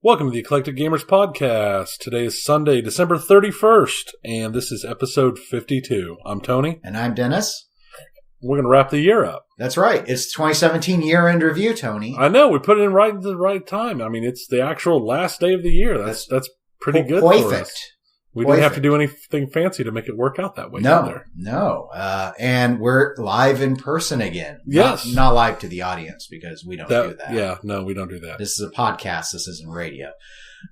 Welcome to the Eclectic Gamers Podcast. Today is Sunday, December 31st, and this is episode 52. I'm Tony. And I'm Dennis. We're going to wrap the year up. That's right. It's 2017 year-end review, Tony. I know. We put it in right at the right time. I mean, it's the actual last day of the year. That's pretty good for us. We didn't have to do anything fancy to make it work out that way. No. And we're live in person again. Yes. Not live to the audience because we don't do that. Yeah, no, we don't do that. This is a podcast. This isn't radio.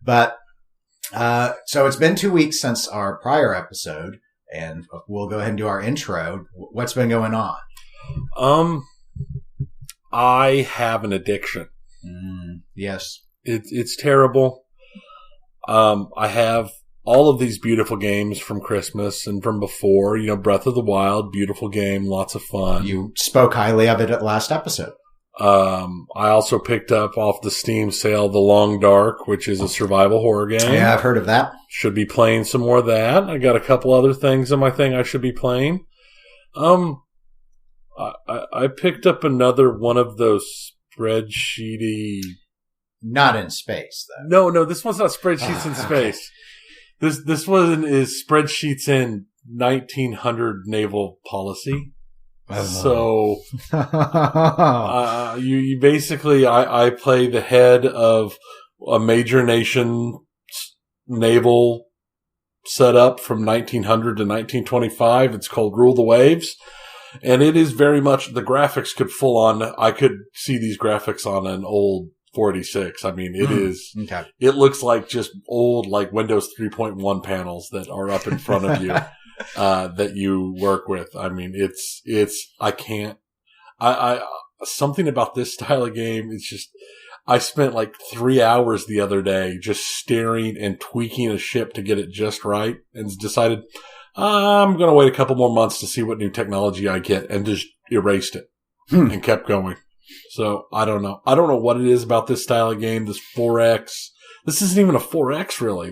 But so it's been 2 weeks since our prior episode, and we'll go ahead and do our intro. What's been going on? I have an addiction. Yes. It's terrible. I have all of these beautiful games from Christmas and from before, Breath of the Wild, beautiful game, lots of fun. You spoke highly of it at last episode. I also picked up off the Steam sale The Long Dark, which is a survival horror game. Yeah, I've heard of that. Should be playing some more of that. I got a couple other things in my thing I should be playing. I picked up another one of those spreadsheety... Not in space, though. No, this one's not spreadsheets in space. This one is spreadsheets in 1900 naval policy. So, you basically, I play the head of a major nation naval setup from 1900 to 1925. It's called Rule the Waves. And it is very much, the graphics could I could see these graphics on an old 486. I mean, it is, okay. It looks like just old, like Windows 3.1 panels that are up in front of you, that you work with. I mean, something about this style of game, it's just, I spent like 3 hours the other day just staring and tweaking a ship to get it just right and decided, I'm going to wait a couple more months to see what new technology I get, and just erased it and kept going. So, I don't know. I don't know what it is about this style of game, this 4X. This isn't even a 4X, really.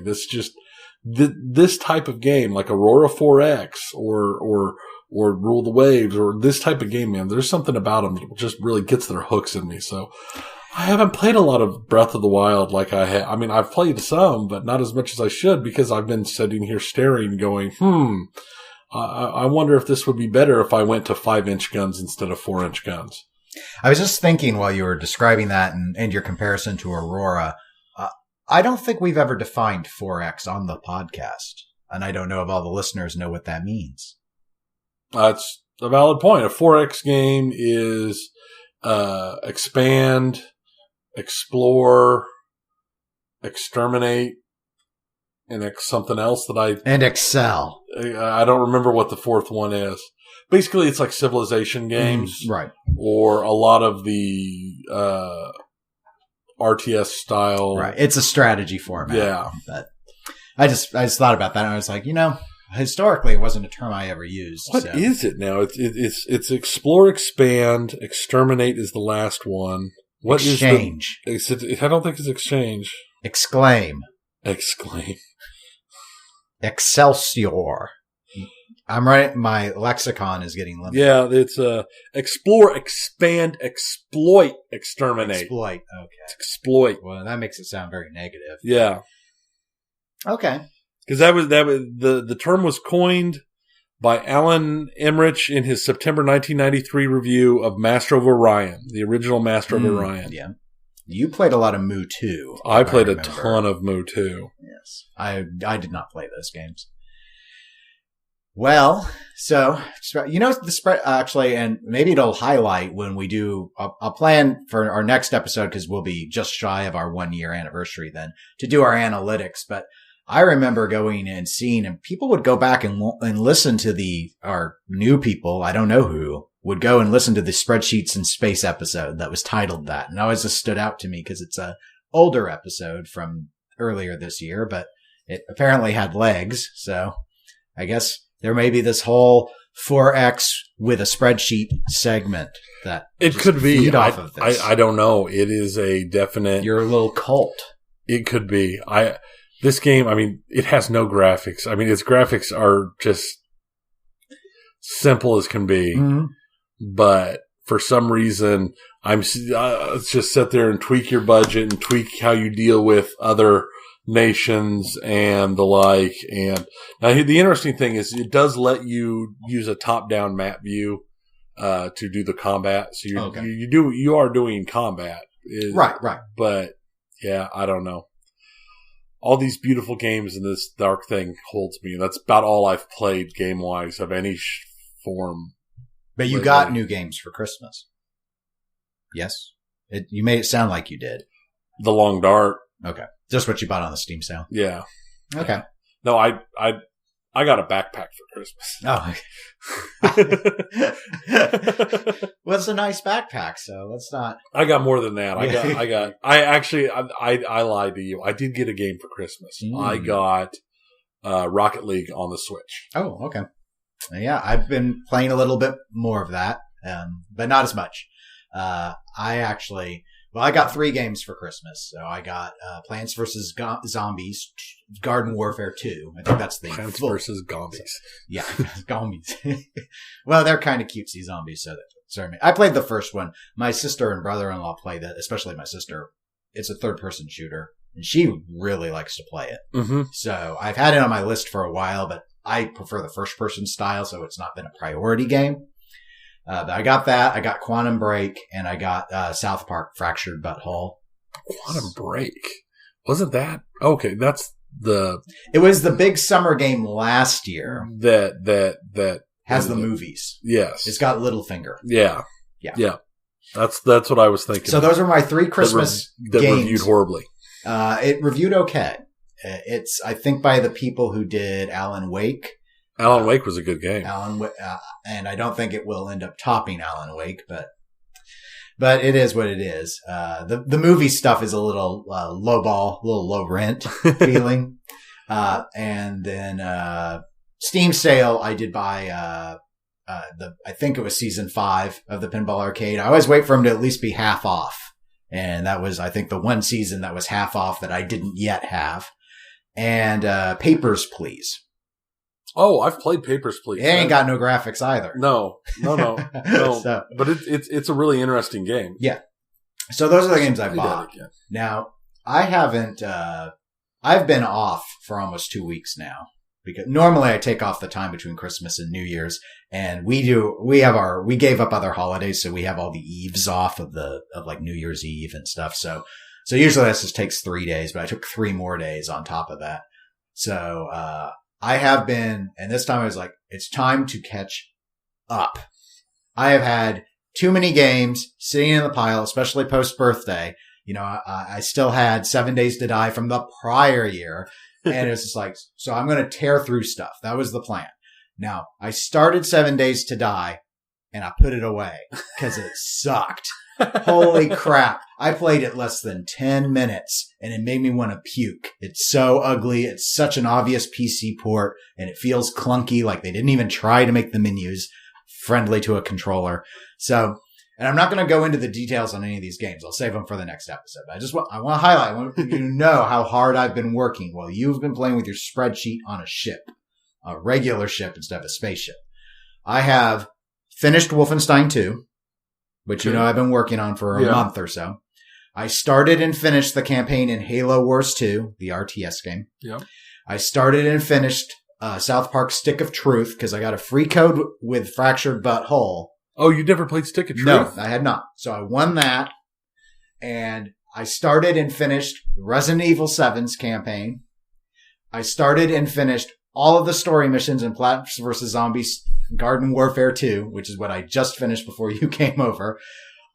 This type of game, like Aurora 4X or Rule the Waves, or this type of game, man, there's something about them that just really gets their hooks in me. So, I haven't played a lot of Breath of the Wild like I have. I mean, I've played some, but not as much as I should, because I've been sitting here staring going, I wonder if this would be better if I went to 5-inch guns instead of 4-inch guns. I was just thinking while you were describing that and your comparison to Aurora, I don't think we've ever defined 4X on the podcast. And I don't know if all the listeners know what that means. That's a valid point. A 4X game is expand, explore, exterminate, and something else that And excel. I don't remember what the fourth one is. Basically, it's like Civilization games. Right. Or a lot of the RTS style. Right. It's a strategy format. Yeah. But I just thought about that, and I was like, historically, it wasn't a term I ever used. What is it now? It's explore, expand, exterminate is the last one. What exchange. I don't think it's exchange. Exclaim. Excelsior. I'm right. My lexicon is getting limited. Yeah, it's explore, expand, exploit, exterminate. Exploit. Okay. Exploit. Well, that makes it sound very negative. Yeah. Okay. Because the term was coined by Alan Emmerich in his September 1993 review of Master of Orion, the original Master of Orion. Yeah. You played a lot of Mu 2. I played a ton of Mu 2. Yes. I did not play those games. Well, so, the spread, actually, and maybe it'll highlight when we do, I'll plan for our next episode, because we'll be just shy of our 1-year anniversary then, to do our analytics. But I remember going and seeing, and people would go back and listen to our new people, I don't know who, would go and listen to the Spreadsheets in Space episode that was titled that. And it always just stood out to me because it's a older episode from earlier this year, but it apparently had legs. So I guess there may be this whole 4X with a spreadsheet segment that it could be off of this. I don't know. It is a definite. You're a little cult. It could be. This game, I mean, it has no graphics. I mean, its graphics are just simple as can be. Mm-hmm. But for some reason, let's just sit there and tweak your budget and tweak how you deal with other nations and the like. And now the interesting thing is it does let you use a top-down map view to do the combat. So you are doing combat. Right. But yeah, I don't know. All these beautiful games and this dark thing holds me. That's about all I've played game-wise of any form. But you got new games for Christmas. Yes? You made it sound like you did. The Long Dark. Okay. Just what you bought on the Steam sale. Yeah. Okay. No, I got a backpack for Christmas. Oh. Well, it's a nice backpack, so let's not. I got more than that. I lied to you. I did get a game for Christmas. I got Rocket League on the Switch. Oh, okay. Yeah, I've been playing a little bit more of that, but not as much. I got 3 games for Christmas. So I got Plants vs. Zombies, Garden Warfare 2. I think that's the Plants vs. Zombies. Yeah, zombies. Well, they're kind of cutesy zombies, so sorry. I played the first one. My sister and brother-in-law play that, especially my sister. It's a third-person shooter, and she really likes to play it. Mm-hmm. So I've had it on my list for a while, but I prefer the first-person style, so it's not been a priority game. But I got that. I got Quantum Break, and I got South Park Fractured Butthole. Quantum Break? Wasn't that? Okay, that's the... It was the big summer game last year. That has the movies. Yes. It's got Littlefinger. Yeah. That's what I was thinking. So those are my 3 Christmas games. That reviewed horribly. It reviewed okay. It's, I think, by the people who did Alan Wake. Alan Wake was a good game. And I don't think it will end up topping Alan Wake, but it is what it is. The movie stuff is a little low rent feeling. And then Steam sale, I did buy I think it was season 5 of the Pinball Arcade. I always wait for them to at least be half off. And that was, I think, the one season that was half off that I didn't yet have. And Papers, Please. Oh, I've played Papers, Please. It ain't got no graphics either. No. So, but it's a really interesting game. Yeah. So those are the games I bought. Now, I haven't, I've been off for almost 2 weeks now. Because normally I take off the time between Christmas and New Year's, and we gave up other holidays, so we have all the eves off of like New Year's Eve and stuff. So usually that just takes 3 days, but I took 3 more days on top of that. So, I have been, and this time I was like, it's time to catch up. I have had too many games sitting in the pile, especially post birthday. You know, I still had 7 Days to Die from the prior year. And it's just like, so I'm going to tear through stuff. That was the plan. Now, I started 7 Days to Die and I put it away because it sucked. Holy crap. I played it less than 10 minutes and it made me want to puke. It's so ugly. It's such an obvious PC port and it feels clunky, like they didn't even try to make the menus friendly to a controller. So, and I'm not going to go into the details on any of these games. I'll save them for the next episode. I want to highlight, I want you to know how hard I've been working while you've been playing with your spreadsheet on a ship, a regular ship instead of a spaceship. I have finished Wolfenstein 2, which, I've been working on for a month or so. I started and finished the campaign in Halo Wars 2, the RTS game. Yeah. I started and finished South Park Stick of Truth because I got a free code with Fractured Butthole. Oh, you never played Stick of Truth? No, I had not. So I won that, and I started and finished Resident Evil 7's campaign. I started and finished all of the story missions in Plants vs. Zombies Garden Warfare 2, which is what I just finished before you came over.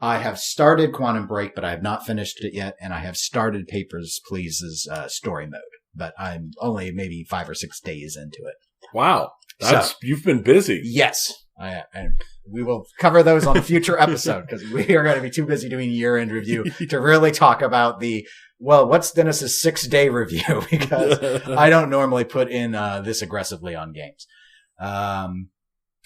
I have started Quantum Break, but I have not finished it yet, and I have started Papers, Please's story mode. But I'm only maybe 5 or 6 days into it. Wow. You've been busy. Yes. And we will cover those on a future episode because we are going to be too busy doing year-end review to really talk about what's Dennis's 6-day review because I don't normally put in this aggressively on games.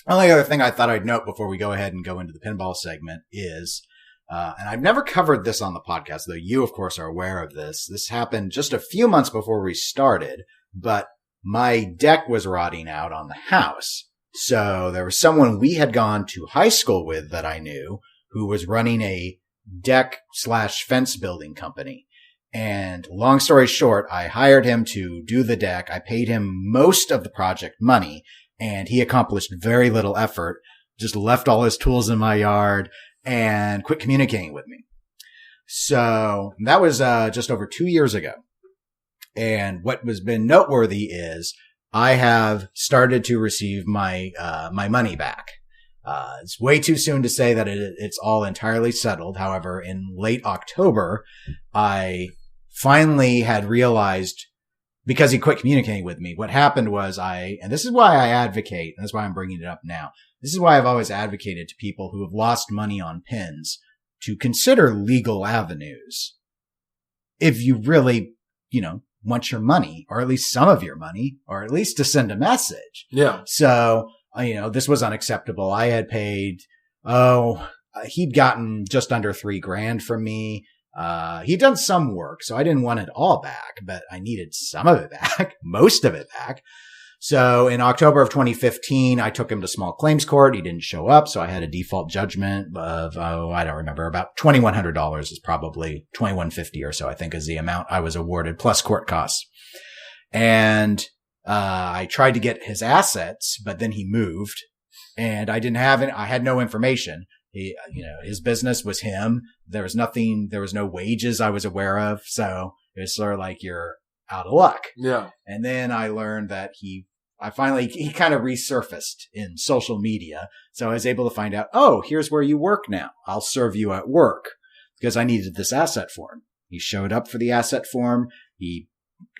Only other thing I thought I'd note before we go ahead and go into the pinball segment is, and I've never covered this on the podcast, though you, of course, are aware of this. This happened just a few months before we started, but my deck was rotting out on the house. So there was someone we had gone to high school with that I knew who was running a deck/fence building company. And long story short, I hired him to do the deck. I paid him most of the project money, and he accomplished very little effort, just left all his tools in my yard and quit communicating with me. So that was just over 2 years ago. And what has been noteworthy is I have started to receive my money back. It's way too soon to say that it's all entirely settled. However, in late October, I finally had realized, because he quit communicating with me, what happened was and this is why I advocate, and that's why I'm bringing it up now. This is why I've always advocated to people who have lost money on pins to consider legal avenues. If you really, want your money, or at least some of your money, or at least to send a message. Yeah. So, this was unacceptable. I had paid, he'd gotten just under $3,000 from me. He'd done some work, so I didn't want it all back, but I needed some of it back, most of it back. So in October of 2015, I took him to small claims court. He didn't show up, so I had a default judgment of, I don't remember, about $2,100 is probably $2,150 or so, I think, is the amount I was awarded, plus court costs. And I tried to get his assets, but then he moved, and I had no information. His business was him. There was no wages I was aware of. So it was sort of like, you're out of luck. Yeah. And then I learned that he kind of resurfaced in social media. So I was able to find out, here's where you work now. I'll serve you at work, because I needed this asset form. He showed up for the asset form. He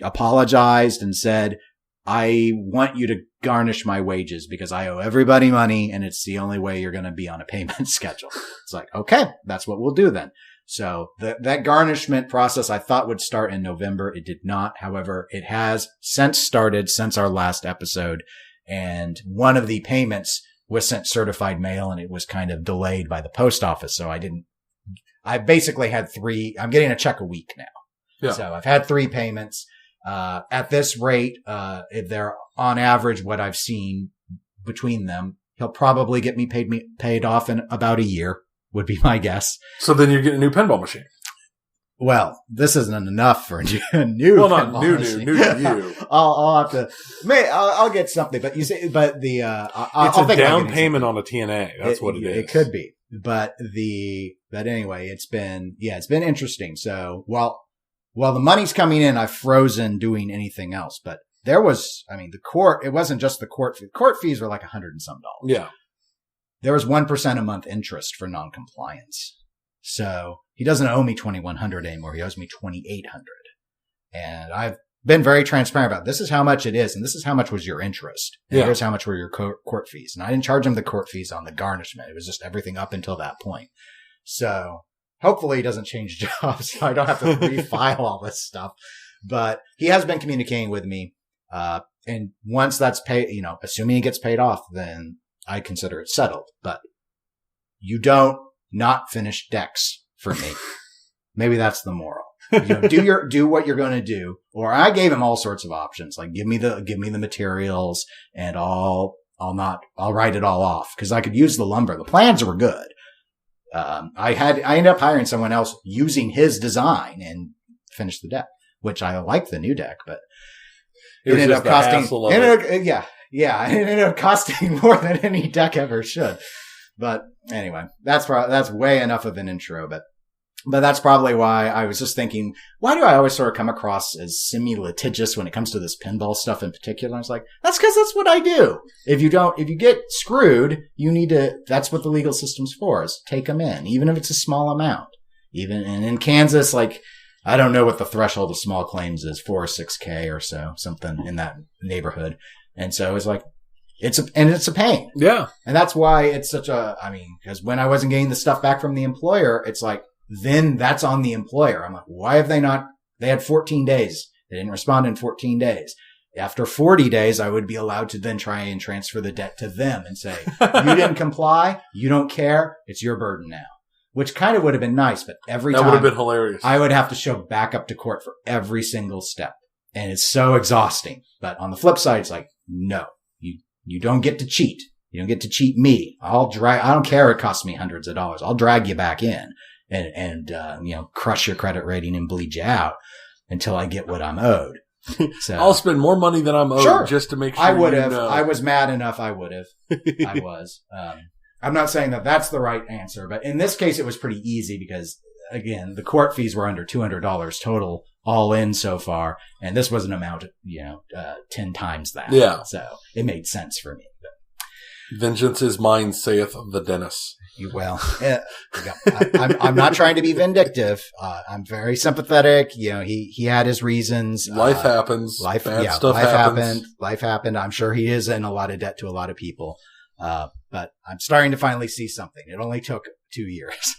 apologized and said, I want you to garnish my wages because I owe everybody money, and it's the only way you're going to be on a payment schedule. It's like, okay, that's what we'll do then. So that garnishment process I thought would start in November. It did not. However, it has since started since our last episode. And one of the payments was sent certified mail, and it was kind of delayed by the post office. So I basically had I'm getting a check a week now. Yeah. So I've had 3 payments. At this rate, if they're on average what I've seen between them, he'll probably get me paid off in about a year, would be my guess. So then you're getting a new pinball machine. Well, this isn't enough for a new. Well, not new to you. I'll have to. I'll get something, but you say, it's a down payment on a TNA. That's what it is. It could be, but anyway, it's been interesting. So while the money's coming in, I've frozen doing anything else. But there was, the court. It wasn't just the court fee. Court fees were like $100 and some. Yeah. There was 1% a month interest for noncompliance. So he doesn't owe me $2,100 anymore. He owes me $2,800. And I've been very transparent about this is how much it is, and this is how much was your interest. And here's how much were your court fees. And I didn't charge him the court fees on the garnishment. It was just everything up until that point. So hopefully he doesn't change jobs, so I don't have to refile all this stuff. But he has been communicating with me. And once that's paid, assuming he gets paid off, then I consider it settled. But you don't not finish decks for me. Maybe that's the moral. Do what you're going to do. Or I gave him all sorts of options, like give me the materials, and I'll write it all off, because I could use the lumber. The plans were good. I ended up hiring someone else using his design and finish the deck, which I like the new deck, but it ended up costing. It ended up costing more than any deck ever should. But anyway, that's way enough of an intro, but that's probably why I was just thinking, why do I always sort of come across as semi-litigious when it comes to this pinball stuff in particular? I was like, that's because that's what I do. If you get screwed, that's what the legal system's for, is take them in, even if it's a small amount. And in Kansas, I don't know what the threshold of small claims is, 4 or 6K or so, something in that neighborhood. And so it was like, it's a pain. Yeah. And that's why it's such because when I wasn't getting the stuff back from the employer, it's like, then that's on the employer. I'm like, why have they not? They had 14 days. They didn't respond in 14 days. After 40 days, I would be allowed to then try and transfer the debt to them and say, you didn't comply. You don't care. It's your burden now, which kind of would have been nice. But that would have been hilarious. I would have to show back up to court for every single step. And it's so exhausting. But on the flip side, it's like, no, you don't get to cheat. You don't get to cheat me. I don't care. It costs me hundreds of dollars. I'll drag you back in and crush your credit rating and bleed you out until I get what I'm owed. So I'll spend more money than I'm owed just to make sure. I would have. I was mad enough. I would have. I was. I'm not saying that that's the right answer, but in this case, it was pretty easy because, again, the court fees were under $200 total, all in so far, and this was an amount, 10 times that. Yeah. So it made sense for me. Vengeance is mine, saith the Dennis. I'm not trying to be vindictive. I'm very sympathetic. He had his reasons. Life happens. Bad stuff happens. Life happened. I'm sure he is in a lot of debt to a lot of people. But I'm starting to finally see something. It only took 2 years.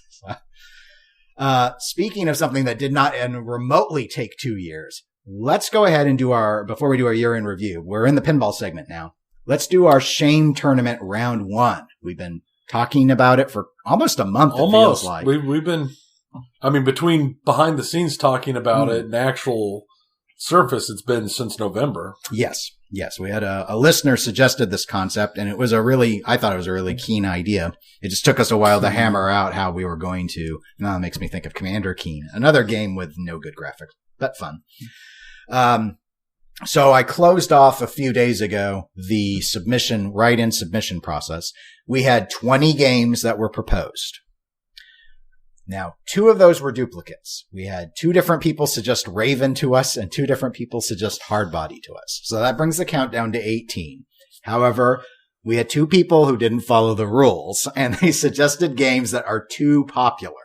Speaking of something that did not remotely take 2 years, let's go ahead and before we do our year in review, we're in the pinball segment now. Let's do our Shame Tournament round 1. We've been talking about it for almost a month. It feels like we've been, between behind the scenes talking about it and actual surface, it's been since November. Yes. We had a listener suggested this concept, and I thought it was a really keen idea. It just took us a while to hammer out how we were going to. Now it makes me think of Commander Keen, another game with no good graphics, but fun. So I closed off a few days ago the write-in submission process. We had 20 games that were proposed. Now, 2 of those were duplicates. We had 2 different people suggest Raven to us and 2 different people suggest Hardbody to us. So that brings the count down to 18. However, we had 2 people who didn't follow the rules, and they suggested games that are too popular.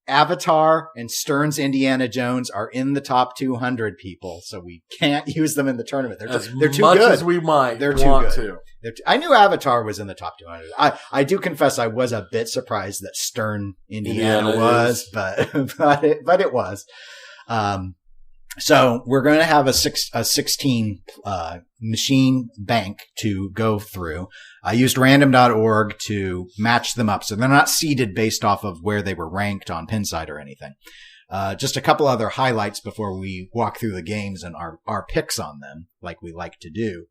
Avatar and Stern's Indiana Jones are in the top 200 people, so we can't use them in the tournament. They're too good. As much as we might they're too good. To. I knew Avatar was in the top 200. I do confess I was a bit surprised that Stern Indiana was, but it was. So we're going to have a 16 machine bank to go through. I used random.org to match them up, so they're not seeded based off of where they were ranked on Pinside or anything. Just a couple other highlights before we walk through the games and our picks on them, like we like to do.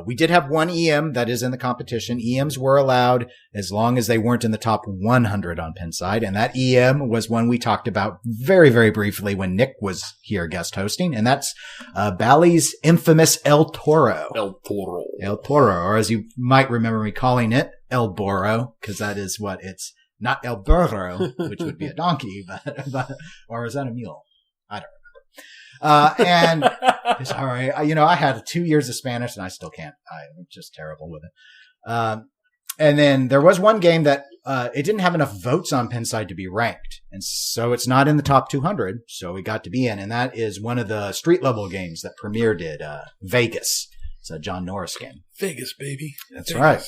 We did have 1 EM that is in the competition. EMs were allowed as long as they weren't in the top 100 on Pinside. And that EM was one we talked about very, very briefly when Nick was here guest hosting. And that's Bally's infamous El Toro. El Toro, or as you might remember me calling it, El Boro, because that is what it's not El Burro, which would be a donkey, but or is that a mule? I don't know. And sorry, I had 2 years of Spanish and I still can't. I'm just terrible with it. And then there was one game that, it didn't have enough votes on Pinside to be ranked. And so it's not in the top 200. So we got to be in. And that is one of the street level games that Premiere did, Vegas. It's a John Norris game. Vegas, baby. That's Vegas. Right.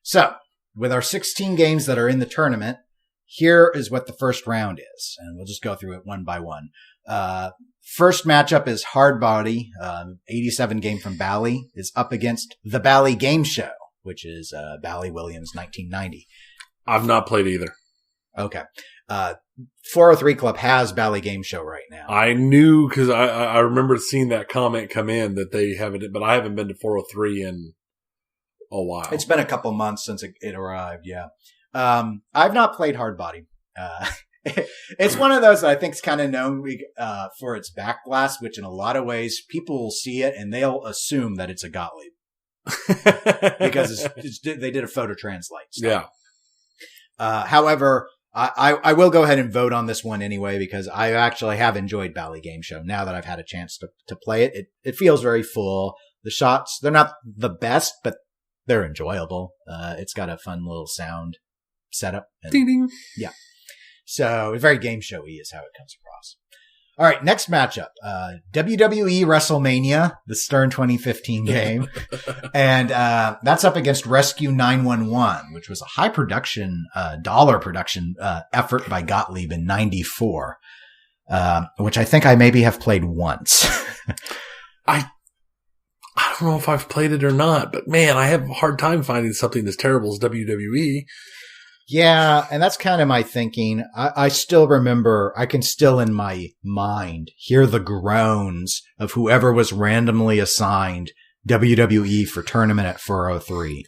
So with our 16 games that are in the tournament, here is what the first round is. And we'll just go through it one by one. First matchup is Hardbody, 87 game from Bally, is up against the Bally Game Show, which is Bally Williams 1990. I've not played either. Okay. 403 Club has Bally Game Show right now. I knew because I remember seeing that comment come in that they haven't, but I haven't been to 403 in a while. It's been a couple months since it arrived, yeah. I've not played Hardbody. It's one of those that I think is kind of known for its backglass, which in a lot of ways people will see it and they'll assume that it's a Gottlieb because they did a photo translate. So. Yeah. However, I will go ahead and vote on this one anyway because I actually have enjoyed Bally Game Show now that I've had a chance to play it. It feels very full. The shots, they're not the best, but they're enjoyable. It's got a fun little sound setup. Ding ding. Yeah. So very game showy is how it comes across. All right, next matchup, WWE WrestleMania, the Stern 2015 game. And that's up against Rescue 911, which was a high production, dollar production effort by Gottlieb in 94, which I think I maybe have played once. I don't know if I've played it or not, but man, I have a hard time finding something as terrible as WWE. Yeah, and that's kind of my thinking. I still remember, I can still in my mind hear the groans of whoever was randomly assigned WWE for tournament at 403.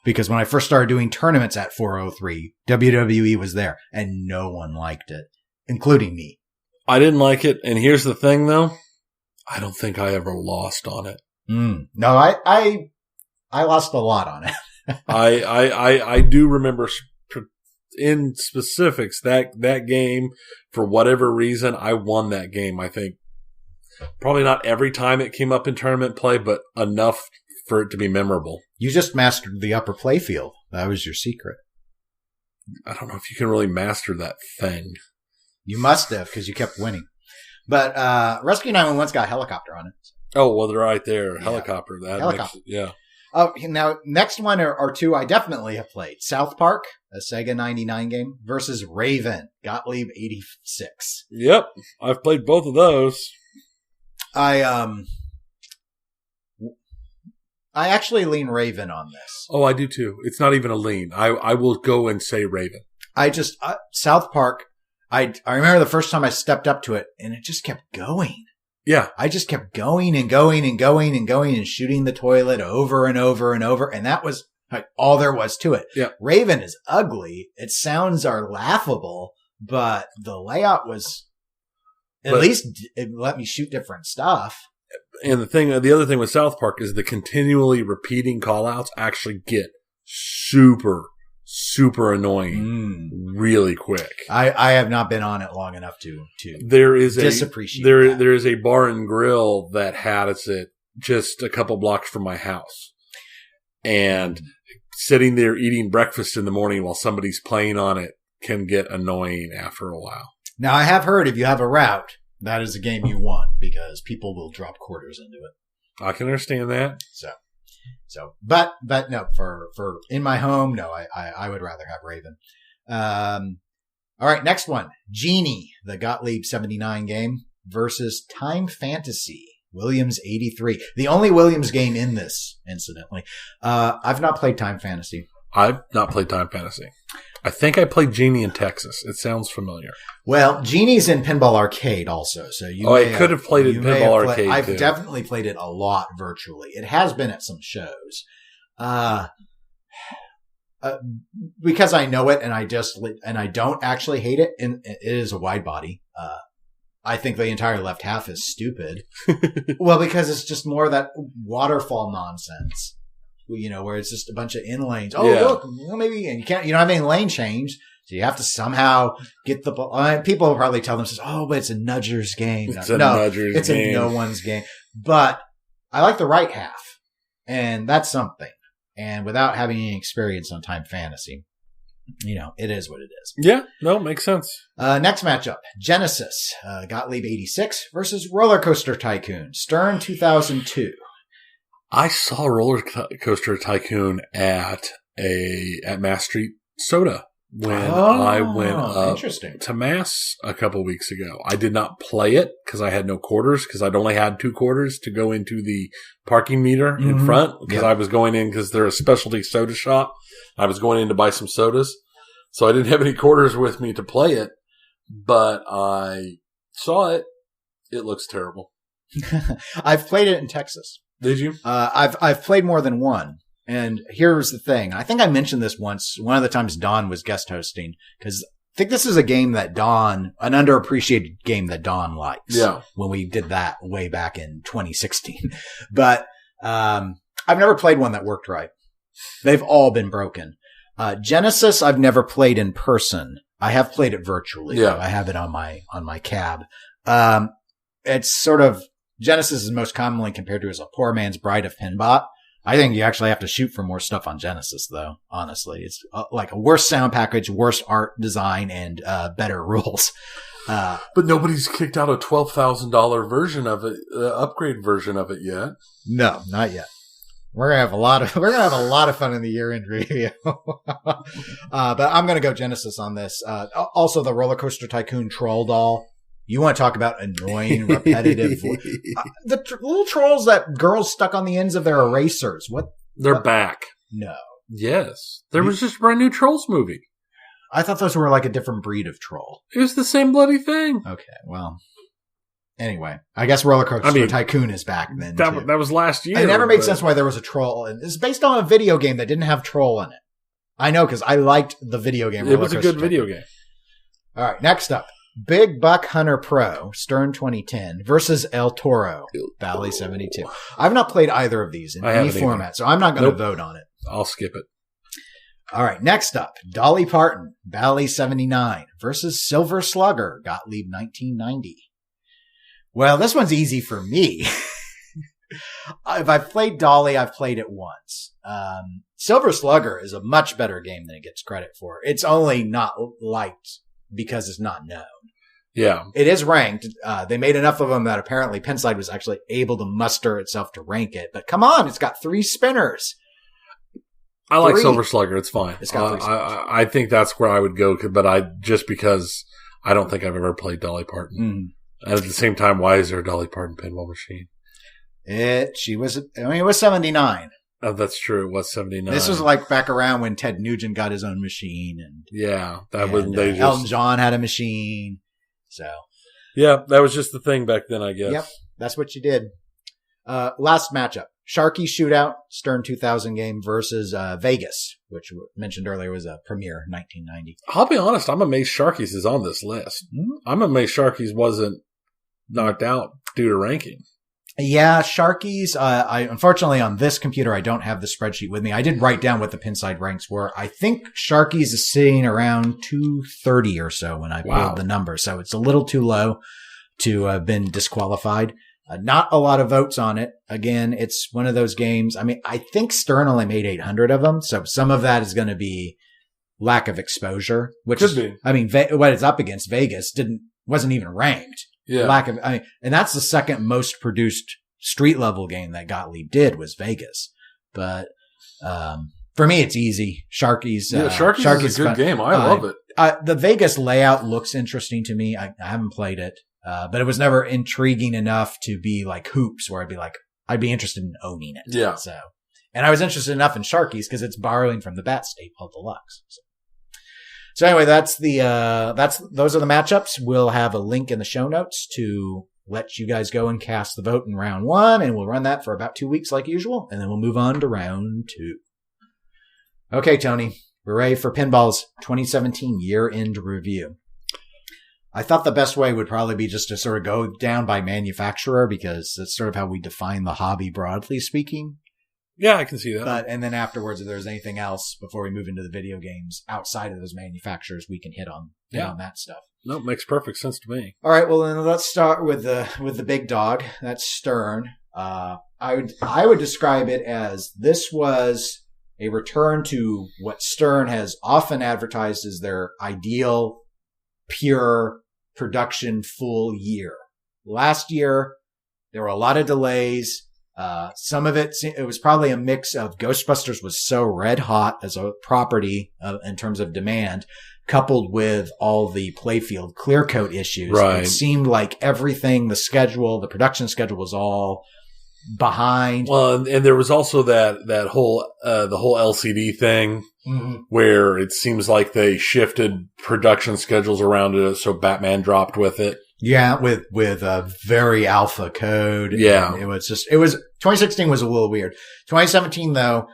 because when I first started doing tournaments at 403, WWE was there and no one liked it, including me. I didn't like it. And here's the thing though. I don't think I ever lost on it. No, I lost a lot on it. I do remember in specifics that game, for whatever reason, I won that game. I think probably not every time it came up in tournament play, but enough for it to be memorable. You just mastered the upper playfield. That was your secret. I don't know if you can really master that thing. You must have, because you kept winning. But Rescue 911's got a helicopter on it. Oh, well, they're right there. Helicopter. Yeah. Helicopter. Yeah. Now, next one or two I definitely have played. South Park, a Sega 99 game, versus Raven, Gottlieb 86. Yep. I've played both of those. I actually lean Raven on this. Oh, I do too. It's not even a lean. I will go and say Raven. South Park, I remember the first time I stepped up to it and it just kept going. Yeah. I just kept going and going and going and going and shooting the toilet over and over and over. And that was like all there was to it. Yeah. Raven is ugly. Its sounds are laughable, but the layout was, at least it let me shoot different stuff. And the other thing with South Park is the continually repeating callouts actually get super annoying really quick. I have not been on it long enough to disappreciate there is a bar and grill that has it just a couple blocks from my house. And sitting there eating breakfast in the morning while somebody's playing on it can get annoying after a while. Now, I have heard if you have a route, that is a game you want because people will drop quarters into it. I can understand that. So, but no, for in my home, no, I would rather have Raven. All right, next one. Genie, the Gottlieb 79 game versus Time Fantasy, Williams 83. The only Williams game in this, incidentally. I've not played Time Fantasy. I've not played Time Fantasy. I think I played Genie in Texas. It sounds familiar. Well, Genie's in Pinball Arcade also, so you. I could have played it in Pinball Arcade. I've definitely played it a lot virtually. It has been at some shows, because I know it and I don't actually hate it. And it is a wide body. I think the entire left half is stupid. Well, because it's just more of that waterfall nonsense. You know, where it's just a bunch of in lanes. Oh, yeah. Look, well, maybe, and you don't have any lane change. So you have to somehow get the ball. People will probably tell themselves, oh, but it's a nudger's game. It's a no one's game. But I like the right half. And that's something. And without having any experience on Time Fantasy, you know, it is what it is. Yeah, no, makes sense. Next matchup, Genesis, Gottlieb 86 versus Roller Coaster Tycoon, Stern 2002. I saw Roller Coaster Tycoon at Mass Street Soda when I went up to Mass a couple weeks ago. I did not play it because I had no quarters, because I'd only had 2 quarters to go into the parking meter in front, because I was going in because they're a specialty soda shop. I was going in to buy some sodas. So I didn't have any quarters with me to play it, but I saw it. It looks terrible. I've played it in Texas. Did you? I've played more than one. And here's the thing. I think I mentioned this once, one of the times Don was guest hosting, because I think this is a game that an underappreciated game that Don likes. Yeah. When we did that way back in 2016. But, I've never played one that worked right. They've all been broken. Genesis, I've never played in person. I have played it virtually. Yeah. I have it on my cab. It's sort of, Genesis is most commonly compared to as a poor man's Bride of Pinbot. I think you actually have to shoot for more stuff on Genesis, though, honestly. It's like a worse sound package, worse art design, and better rules. But nobody's kicked out a $12,000 version of it, upgrade version of it yet. No, not yet. We're gonna have a lot of fun in the year-end review. But I'm gonna go Genesis on this. Also, the Roller Coaster Tycoon troll doll. You want to talk about annoying, repetitive... little trolls that girls stuck on the ends of their erasers. What? They're back. No. Yes. There was just a brand new Trolls movie. I thought those were like a different breed of troll. It was the same bloody thing. Okay, well... Anyway, I guess Roller Coaster Tycoon is back then. That was last year. It never made sense why there was a troll. And it's based on a video game that didn't have troll in it. I know, because I liked the video game. It was a good video game. All right, next up. Big Buck Hunter Pro, Stern 2010 versus El Toro, Bally 72. I've not played either of these in any format, so I'm not going to vote on it. I'll skip it. All right, next up. Dolly Parton, Bally 79 versus Silver Slugger, Gottlieb 1990. Well, this one's easy for me. If I've played Dolly, I've played it once. Silver Slugger is a much better game than it gets credit for. It's only not liked because it's not known. Yeah. It is ranked. They made enough of them that apparently Pinside was actually able to muster itself to rank it. But come on, it's got 3 spinners. I like Silver Slugger. It's fine. It's got 3 spinners. I think that's where I would go, but just because I don't think I've ever played Dolly Parton. Mm. And at the same time, why is there a Dolly Parton pinball machine? It was 79. Oh, that's true. It was 79. This was like back around when Ted Nugent got his own machine. Elton John had a machine. So. Yeah, that was just the thing back then, I guess. Yep, that's what you did. Last matchup. Sharky Shootout, Stern 2000 game versus Vegas, which we mentioned earlier was a premiere 1990. I'll be honest, I'm amazed Sharky's is on this list. Mm-hmm. I'm amazed Sharky's wasn't knocked out due to ranking. Yeah, Sharky's, I unfortunately on this computer, I don't have the spreadsheet with me. I did write down what the Pinside ranks were. I think Sharky's is sitting around 230 or so when I pulled the number. So it's a little too low to have been disqualified. Not a lot of votes on it. Again, it's one of those games. I mean, I think Stern only made 800 of them. So some of that is going to be lack of exposure, which could be. I mean, what it's up against, Vegas wasn't even ranked. Yeah. And that's the second most produced street level game that Gottlieb did was Vegas. But, for me, it's easy. Sharky's is a good game. I love it. The Vegas layout looks interesting to me. I haven't played it. But it was never intriguing enough to be like Hoops where I'd be interested in owning it. Yeah. And I was interested enough in Sharky's because it's borrowing from the Bat Staple Deluxe. So anyway, those are the matchups. We'll have a link in the show notes to let you guys go and cast the vote in round 1, and we'll run that for about 2 weeks like usual, and then we'll move on to round 2. Okay, Tony, we're ready for Pinball's 2017 year-end review. I thought the best way would probably be just to sort of go down by manufacturer because that's sort of how we define the hobby broadly speaking. Yeah, I can see that. And then afterwards, if there's anything else before we move into the video games outside of those manufacturers, we can hit on that stuff. No, it makes perfect sense to me. All right, well then let's start with the big dog. That's Stern. I would describe it as this was a return to what Stern has often advertised as their ideal, pure production full year. Last year, there were a lot of delays. Some of it was probably a mix of Ghostbusters was so red hot as a property in terms of demand, coupled with all the playfield clear coat issues. Right. It seemed like everything, the production schedule was all behind. Well, and there was also that whole, the whole LCD thing. Mm-hmm. Where it seems like they shifted production schedules around it, so Batman dropped with it. Yeah, with a very alpha code. Yeah. It was 2016 was a little weird. 2017 though,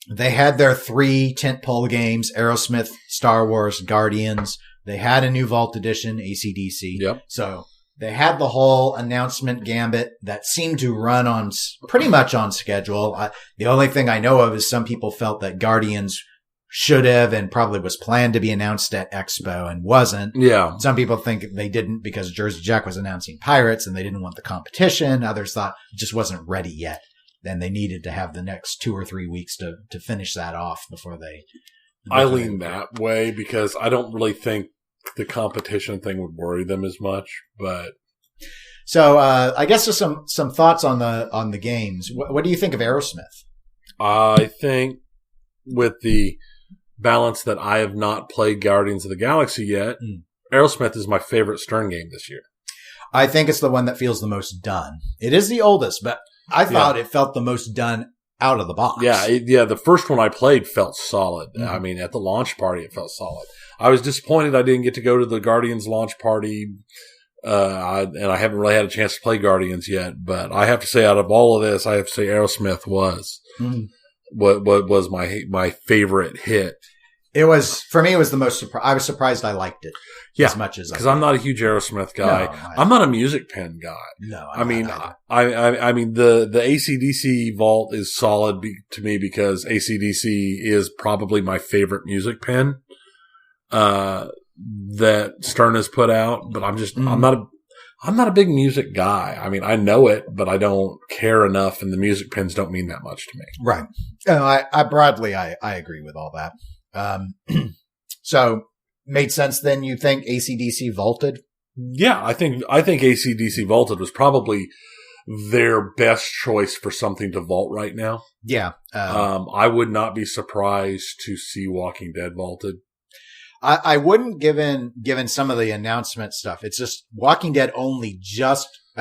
they had their 3 tentpole games, Aerosmith, Star Wars, Guardians. They had a new Vault Edition, AC/DC. Yep. So they had the whole announcement gambit that seemed to run pretty much on schedule. The only thing I know of is some people felt that Guardians should have and probably was planned to be announced at Expo and wasn't. Yeah. Some people think they didn't because Jersey Jack was announcing Pirates and they didn't want the competition. Others thought it just wasn't ready yet. Then they needed to have the next 2 or 3 weeks to finish that off before they. I lean that way because I don't really think the competition thing would worry them as much, but. So, I guess just some thoughts on the games. What do you think of Aerosmith? I think with the balance that I have not played Guardians of the Galaxy yet, Aerosmith is my favorite Stern game this year. I think it's the one that feels the most done. It is the oldest, but I thought it felt the most done out of the box. Yeah. The first one I played felt solid. Mm-hmm. I mean, at the launch party, it felt solid. I was disappointed I didn't get to go to the Guardians launch party And I haven't really had a chance to play Guardians yet, but I have to say, out of all of this, I have to say Aerosmith was what was my favorite hit. It was, for me, it was the most I was surprised I liked it as much as because I'm not a huge Aerosmith guy. No, I'm not a music pen guy. No, I mean, I mean, the AC/DC vault is solid to me because AC/DC is probably my favorite music pen. That Stern has put out, but I'm not a big music guy. I mean, I know it, but I don't care enough, and the music pens don't mean that much to me. Right. I broadly, I agree with all that. So made sense then, you think AC/DC vaulted? Yeah, I think AC/DC vaulted was probably their best choice for something to vault right now. Yeah. I would not be surprised to see Walking Dead vaulted. I wouldn't, given some of the announcement stuff. It's just Walking Dead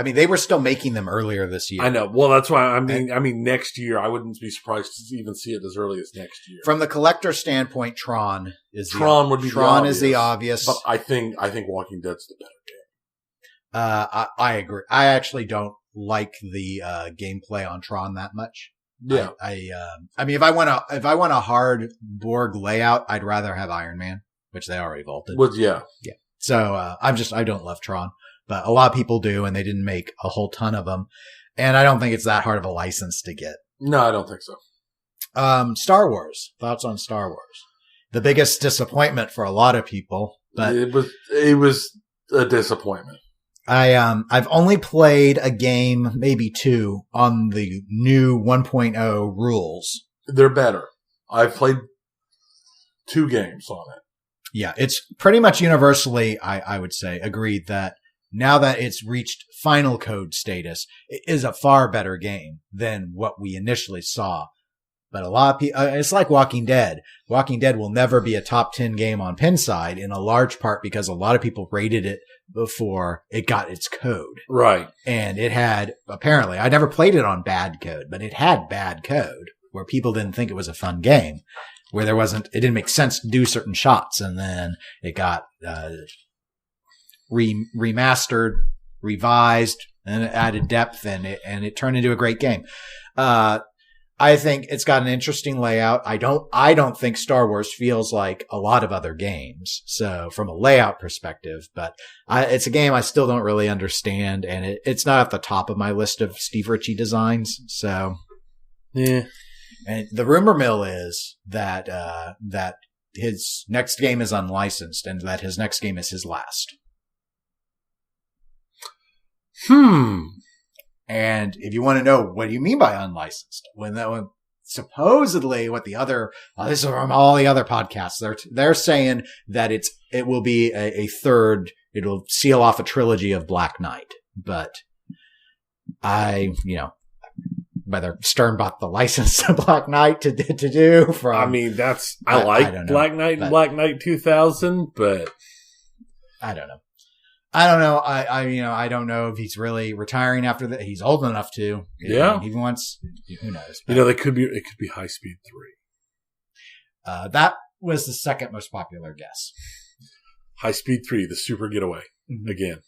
they were still making them earlier this year. I know. Well, that's why I mean next year. I wouldn't be surprised to even see it as early as next year. From the collector standpoint, Tron is the obvious. But I think Walking Dead's the better game. I agree. I actually don't like the gameplay on Tron that much. Yeah. I mean, if I want a hard Borg layout, I'd rather have Iron Man, which they already vaulted. Well, yeah. Yeah. So, I don't love Tron, but a lot of people do, and they didn't make a whole ton of them. And I don't think it's that hard of a license to get. No, I don't think so. Star Wars. Thoughts on Star Wars? The biggest disappointment for a lot of people, but it was a disappointment. I've only played a game, maybe two, on the new 1.0 rules. They're better. I've played 2 games on it. Yeah, it's pretty much universally, I would say, agreed that now that it's reached final code status, it is a far better game than what we initially saw. But a lot of people, it's like Walking Dead. Walking Dead will never be a top 10 game on Pinside, in a large part because a lot of people rated it before it got its code. Right. And it had, apparently, I never played it on bad code, but it had bad code where people didn't think it was a fun game, where it didn't make sense to do certain shots. And then it got, remastered, revised, and it added depth, and it turned into a great game. I think it's got an interesting layout. I don't think Star Wars feels like a lot of other games. So from a layout perspective, but it's a game I still don't really understand, and it's not at the top of my list of Steve Ritchie designs. So, yeah. And the rumor mill is that his next game is unlicensed, and that his next game is his last. And if you want to know what do you mean by unlicensed, when supposedly what this is from all the other podcasts, they're saying that it will be a third, it'll seal off a trilogy of Black Knight. But whether Stern bought the license to Black Knight to do from. I mean, I like Black Knight and Black Knight 2000, but I don't know. I don't know if he's really retiring after that. He's old enough to. Yeah. He wants, who knows? But, it could be High Speed 3. That was the second most popular guess. High Speed 3, the super getaway. Mm-hmm. Again.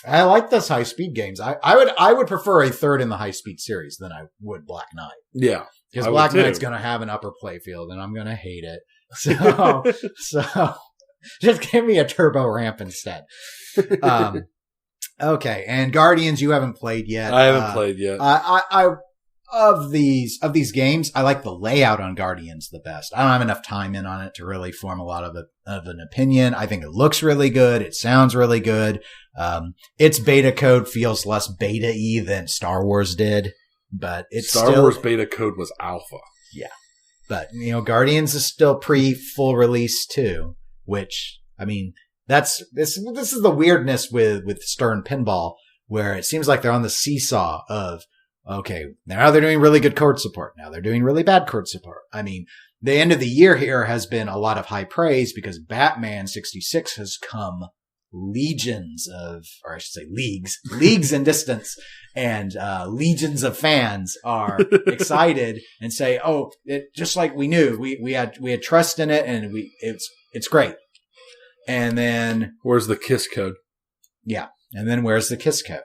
I like those high speed games. I would prefer a third in the high speed series than I would Black Knight. Yeah. Because Black Knight's going to have an upper playfield and I'm going to hate it. So just give me a turbo ramp instead. Okay. And Guardians, you haven't played yet. I haven't played yet. Of these games, I like the layout on Guardians the best. I don't have enough time in on it to really form a lot of an opinion. I think it looks really good. It sounds really good. Its beta code feels less beta-y than Star Wars did, but Star Wars beta code was alpha. Yeah. But, Guardians is still pre-full release too, which, I mean, this is the weirdness with Stern Pinball, where it seems like they're on the seesaw of, okay, now they're doing really good code support. Now they're doing really bad code support. I mean, the end of the year here has been a lot of high praise because Batman 66 has come legions leagues in distance, and legions of fans are excited and say, "Oh, just like we knew, we had trust in it, and it's great." And then where's the KISS code? Yeah. And then where's the KISS code?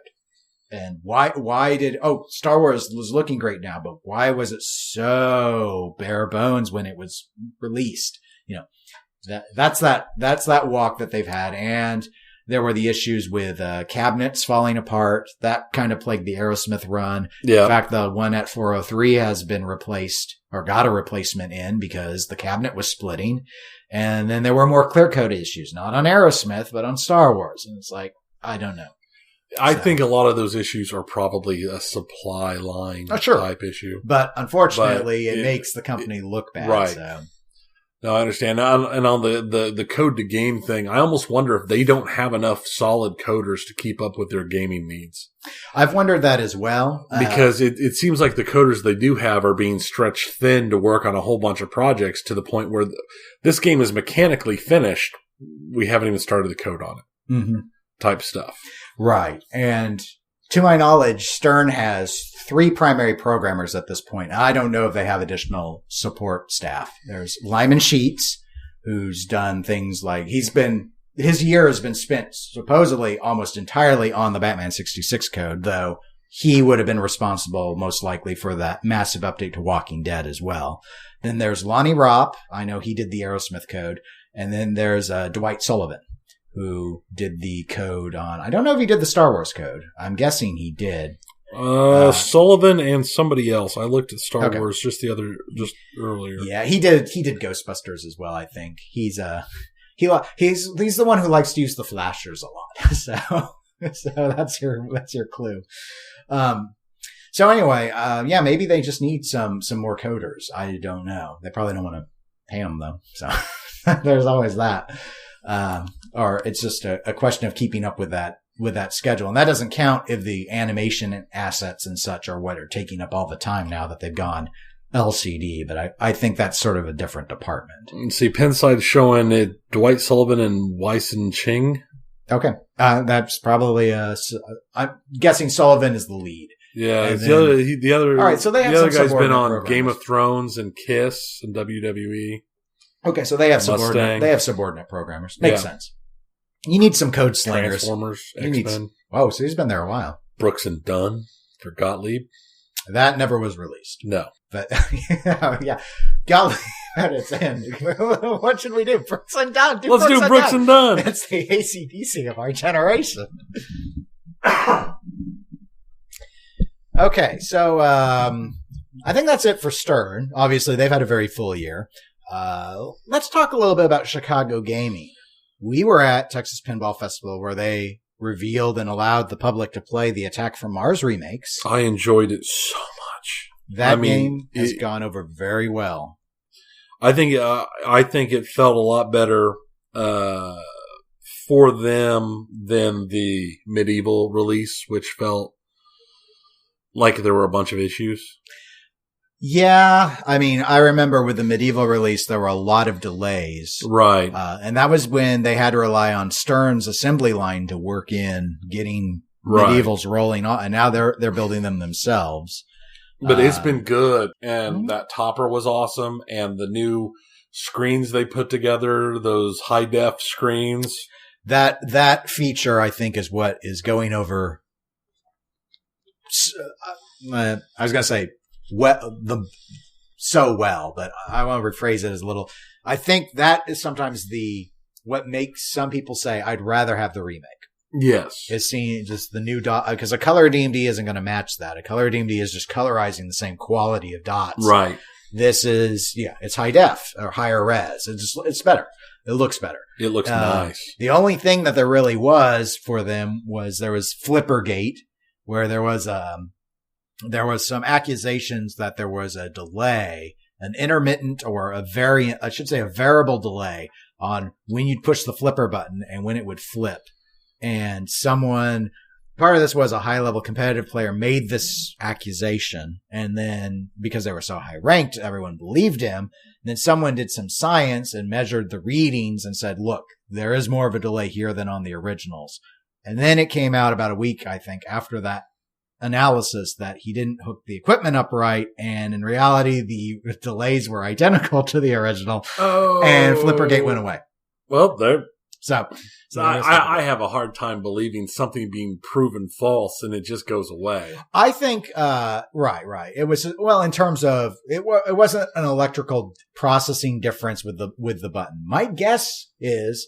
And why did, Star Wars was looking great now, but why was it so bare bones when it was released? You know, that's that walk that they've had. And there were the issues with cabinets falling apart. That kind of plagued the Aerosmith run. Yeah. In fact, the one at 403 has been replaced or got a replacement in because the cabinet was splitting. And then there were more clear code issues, not on Aerosmith, but on Star Wars. And it's like, I don't know. I think a lot of those issues are probably a supply line type issue. But unfortunately, it makes the company look bad. Right. So. No, I understand. And on the code to game thing, I almost wonder if they don't have enough solid coders to keep up with their gaming needs. I've wondered that as well. Because it seems like the coders they do have are being stretched thin to work on a whole bunch of projects to the point where this game is mechanically finished. We haven't even started the code on it. Mm-hmm. Type stuff. Right. And to my knowledge, Stern has 3 primary programmers at this point. I don't know if they have additional support staff. There's Lyman Sheets, who's done things like his year has been spent supposedly almost entirely on the Batman 66 code, though he would have been responsible most likely for that massive update to Walking Dead as well. Then there's Lonnie Ropp. I know he did the Aerosmith code. And then there's Dwight Sullivan, who did the code on, I don't know if he did the Star Wars code. I'm guessing he did. Sullivan and somebody else. I looked at Star Wars just earlier. Yeah, he did Ghostbusters as well, I think. He's the one who likes to use the flashers a lot. So that's your clue. So anyway, yeah, maybe they just need some more coders. I don't know. They probably don't want to pay them though. So there's always that. Or it's just a question of keeping up with that schedule. And that doesn't count if the animation and assets and such are what are taking up all the time now that they've gone LCD. But I think that's sort of a different department. You see, Penside's showing it, Dwight Sullivan and Wyson Ching. Okay. That's probably, I'm guessing Sullivan is the lead. Yeah. The other, all right. So they have the other guy's been on programmers. Game of Thrones and KISS and WWE. Okay, so they have Mustang. subordinate programmers. Makes sense. You need some code slingers. Transformers, X-Men. Oh, so he's been there a while. Brooks and Dunn for Gottlieb. That never was released. No. But, yeah. Gottlieb at its end. What should we do? Brooks and Dunn. Let's do Brooks and Dunn. It's the AC/DC of our generation. Okay, so I think that's it for Stern. Obviously, they've had a very full year. Let's talk a little bit about Chicago gaming. We were at Texas Pinball Festival where they revealed and allowed the public to play the Attack from Mars remakes. I enjoyed it so much. That game has gone over very well. I think it felt a lot better for them than the Medieval release, which felt like there were a bunch of issues. Yeah, I mean, I remember with the Medieval release, there were a lot of delays. Right. And that was when they had to rely on Stern's assembly line to work in getting Medievals rolling on, and now they're building them themselves. But it's been good, and that topper was awesome, and the new screens they put together, those high-def screens. That feature, I think, is what is going over. I was going to say, so well, but I want to rephrase it as a little. I think that is sometimes what makes some people say, I'd rather have the remake. Yes. Is seeing just the new dot, because a color DMD isn't going to match that. A color DMD is just colorizing the same quality of dots. Right. This is, it's high def or higher res. It's better. It looks better. It looks nice. The only thing that there really was for them was there was Flippergate, where there was some accusations that there was a delay, an intermittent or a variable delay on when you'd push the flipper button and when it would flip. And part of this was a high level competitive player made this accusation. And then because they were so high ranked, everyone believed him. And then someone did some science and measured the readings and said, look, there is more of a delay here than on the originals. And then it came out about a week, I think, after that analysis that he didn't hook the equipment up right, and in reality the delays were identical to the original, and Flippergate went away. Well, So I have a hard time believing something being proven false and it just goes away. I think, right. It was, well, in terms of, it wasn't an electrical processing difference with the button. My guess is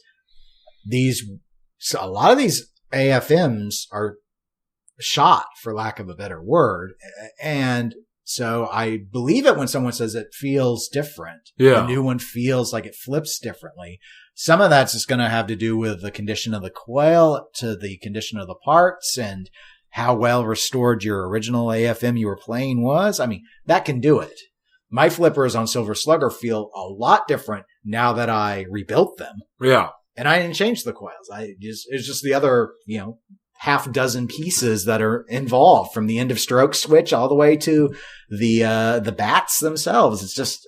a lot of these AFMs are shot, for lack of a better word. And so I believe it when someone says it feels different. Yeah. The new one feels like it flips differently. Some of that's just going to have to do with the condition of the coil to the condition of the parts and how well restored your original AFM you were playing was. I mean, that can do it. My flippers on Silver Slugger feel a lot different now that I rebuilt them. Yeah. And I didn't change the coils. It's just the other, half dozen pieces that are involved, from the end of stroke switch all the way to the bats themselves. It's just,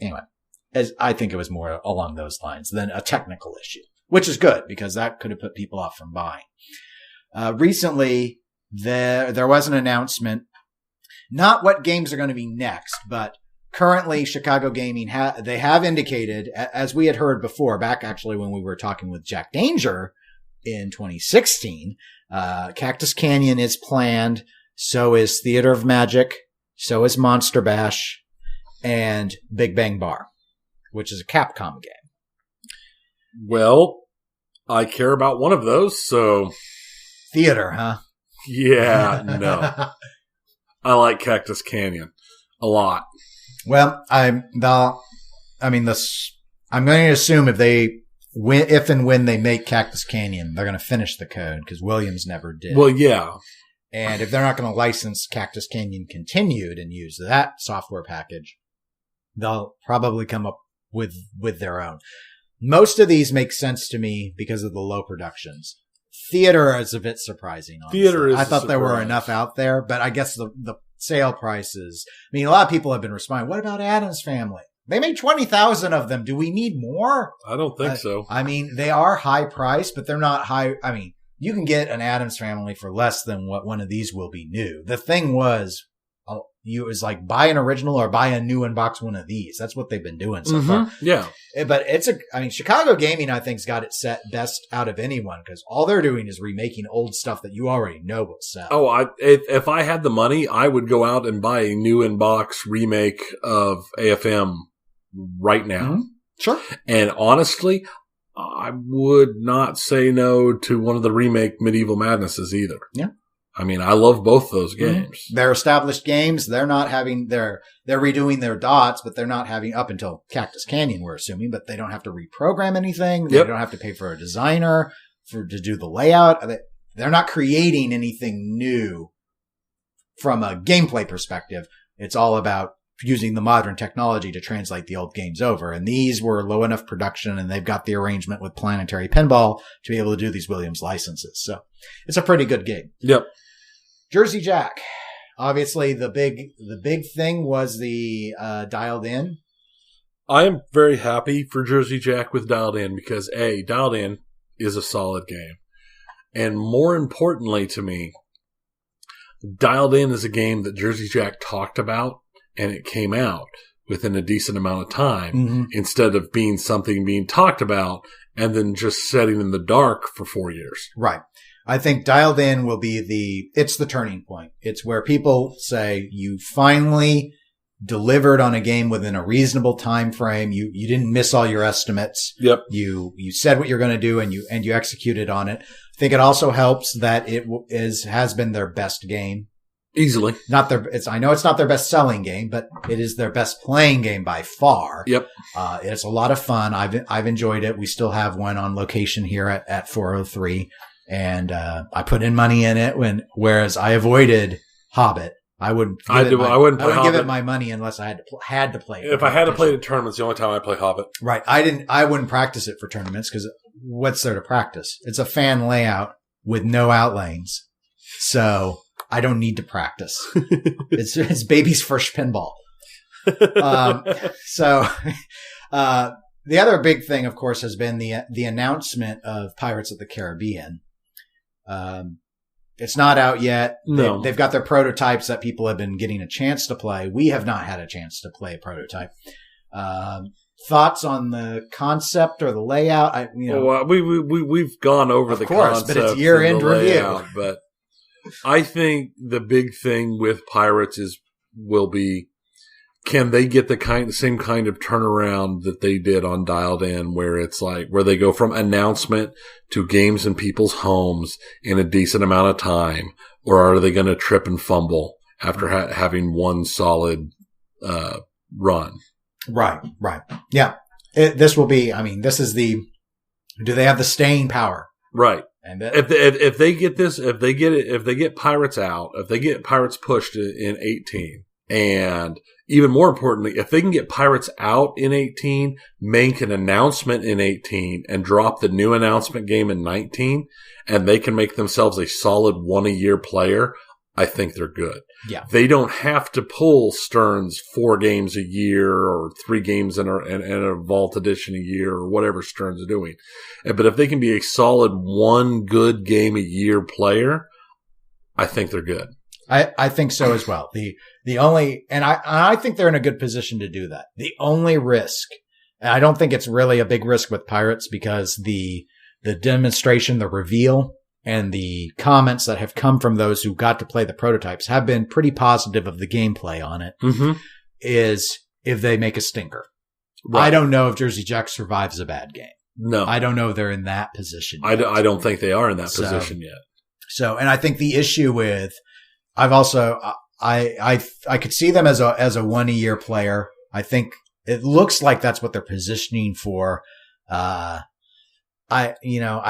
anyway, I think it was more along those lines than a technical issue, which is good because that could have put people off from buying. Recently, there was an announcement, not what games are going to be next, but currently Chicago Gaming, they have indicated, as we had heard before, back actually when we were talking with Jack Danger in 2016, Cactus Canyon is planned. So is Theater of Magic. So is Monster Bash and Big Bang Bar, which is a Capcom game. Well, I care about one of those, so. Theater, huh? Yeah, no. I like Cactus Canyon a lot. Well, I'm going to assume if and when they make Cactus Canyon, they're going to finish the code because Williams never did. Well, yeah. And if they're not going to license Cactus Canyon Continued and use that software package, they'll probably come up with their own. Most of these make sense to me because of the low productions. Theater is a bit surprising. Honestly. I thought there were enough out there, but I guess the sale prices. I mean, a lot of people have been responding. What about Addams Family? They made 20,000 of them. Do we need more? I don't think so. I mean, they are high priced, but they're not high. I mean, you can get an Addams Family for less than what one of these will be new. The thing was, it was like buy an original or buy a new in-box one of these. That's what they've been doing so far. Yeah. But Chicago Gaming, I think, has got it set best out of anyone because all they're doing is remaking old stuff that you already know will sell. Oh, if I had the money, I would go out and buy a new in-box remake of AFM right now. Mm-hmm. Sure. And honestly, I would not say no to one of the remake Medieval Madnesses either. Yeah. I mean, I love both those games. They're established games. They're not having they're redoing their dots, but they're not having up until Cactus Canyon, we're assuming, but they don't have to reprogram anything. They don't have to pay for a designer to do the layout. They're not creating anything new from a gameplay perspective. It's all about using the modern technology to translate the old games over. And these were low enough production and they've got the arrangement with Planetary Pinball to be able to do these Williams licenses. So it's a pretty good game. Yep. Jersey Jack. Obviously the big thing was the Dialed In. I am very happy for Jersey Jack with Dialed In because Dialed In is a solid game. And more importantly to me, Dialed In is a game that Jersey Jack talked about and it came out within a decent amount of time instead of being something being talked about and then just sitting in the dark for 4 years. Right. I think Dialed In will be it's the turning point. It's where people say you finally delivered on a game within a reasonable time frame. You didn't miss all your estimates. Yep. You said what you're going to do and you executed on it. I think it also helps that it has been their best game. Easily. I know it's not their best selling game, but it is their best playing game by far. Yep. It's a lot of fun. I've enjoyed it. We still have one on location here at 403 and, I put in money in it whereas I avoided Hobbit. I wouldn't give it my money unless I had to play it. If I had to play the tournaments, the only time I play Hobbit. Right. I wouldn't practice it for tournaments because what's there to practice? It's a fan layout with no outlanes. So I don't need to practice. It's baby's first pinball. So the other big thing, of course, has been the announcement of Pirates of the Caribbean. It's not out yet. No. They've got their prototypes that people have been getting a chance to play. We have not had a chance to play a prototype. thoughts on the concept or the layout? We've gone over the concept, but it's year-end review. But I think the big thing with Pirates will be, can they get the same kind of turnaround that they did on Dialed In, where it's like, where they go from announcement to games in people's homes in a decent amount of time, or are they going to trip and fumble after having one solid run? Right. Yeah. This will be, this is do they have the staying power? Right. And if they get this, if they get Pirates out, if they get Pirates pushed in 18, and even more importantly, if they can get Pirates out in 18, make an announcement in 18, and drop the new announcement game in 19, and they can make themselves a solid one-a-year player, I think they're good. Yeah. They don't have to pull Stern's 4 games a year or 3 games in a Vault Edition a year or whatever Stern's doing. But if they can be a solid one good game a year player, I think they're good. I think so as well. The only, and I think they're in a good position to do that. The only risk, and I don't think it's really a big risk with Pirates, because the demonstration, the reveal, and the comments that have come from those who got to play the prototypes have been pretty positive of the gameplay on it, is if they make a stinker. Right. I don't know if Jersey Jack survives a bad game. No. I don't know if they're in that position yet. I don't think they are in that position yet. So, and I think the issue with, I could see them as a one-a-year player. I think it looks like that's what they're positioning for. I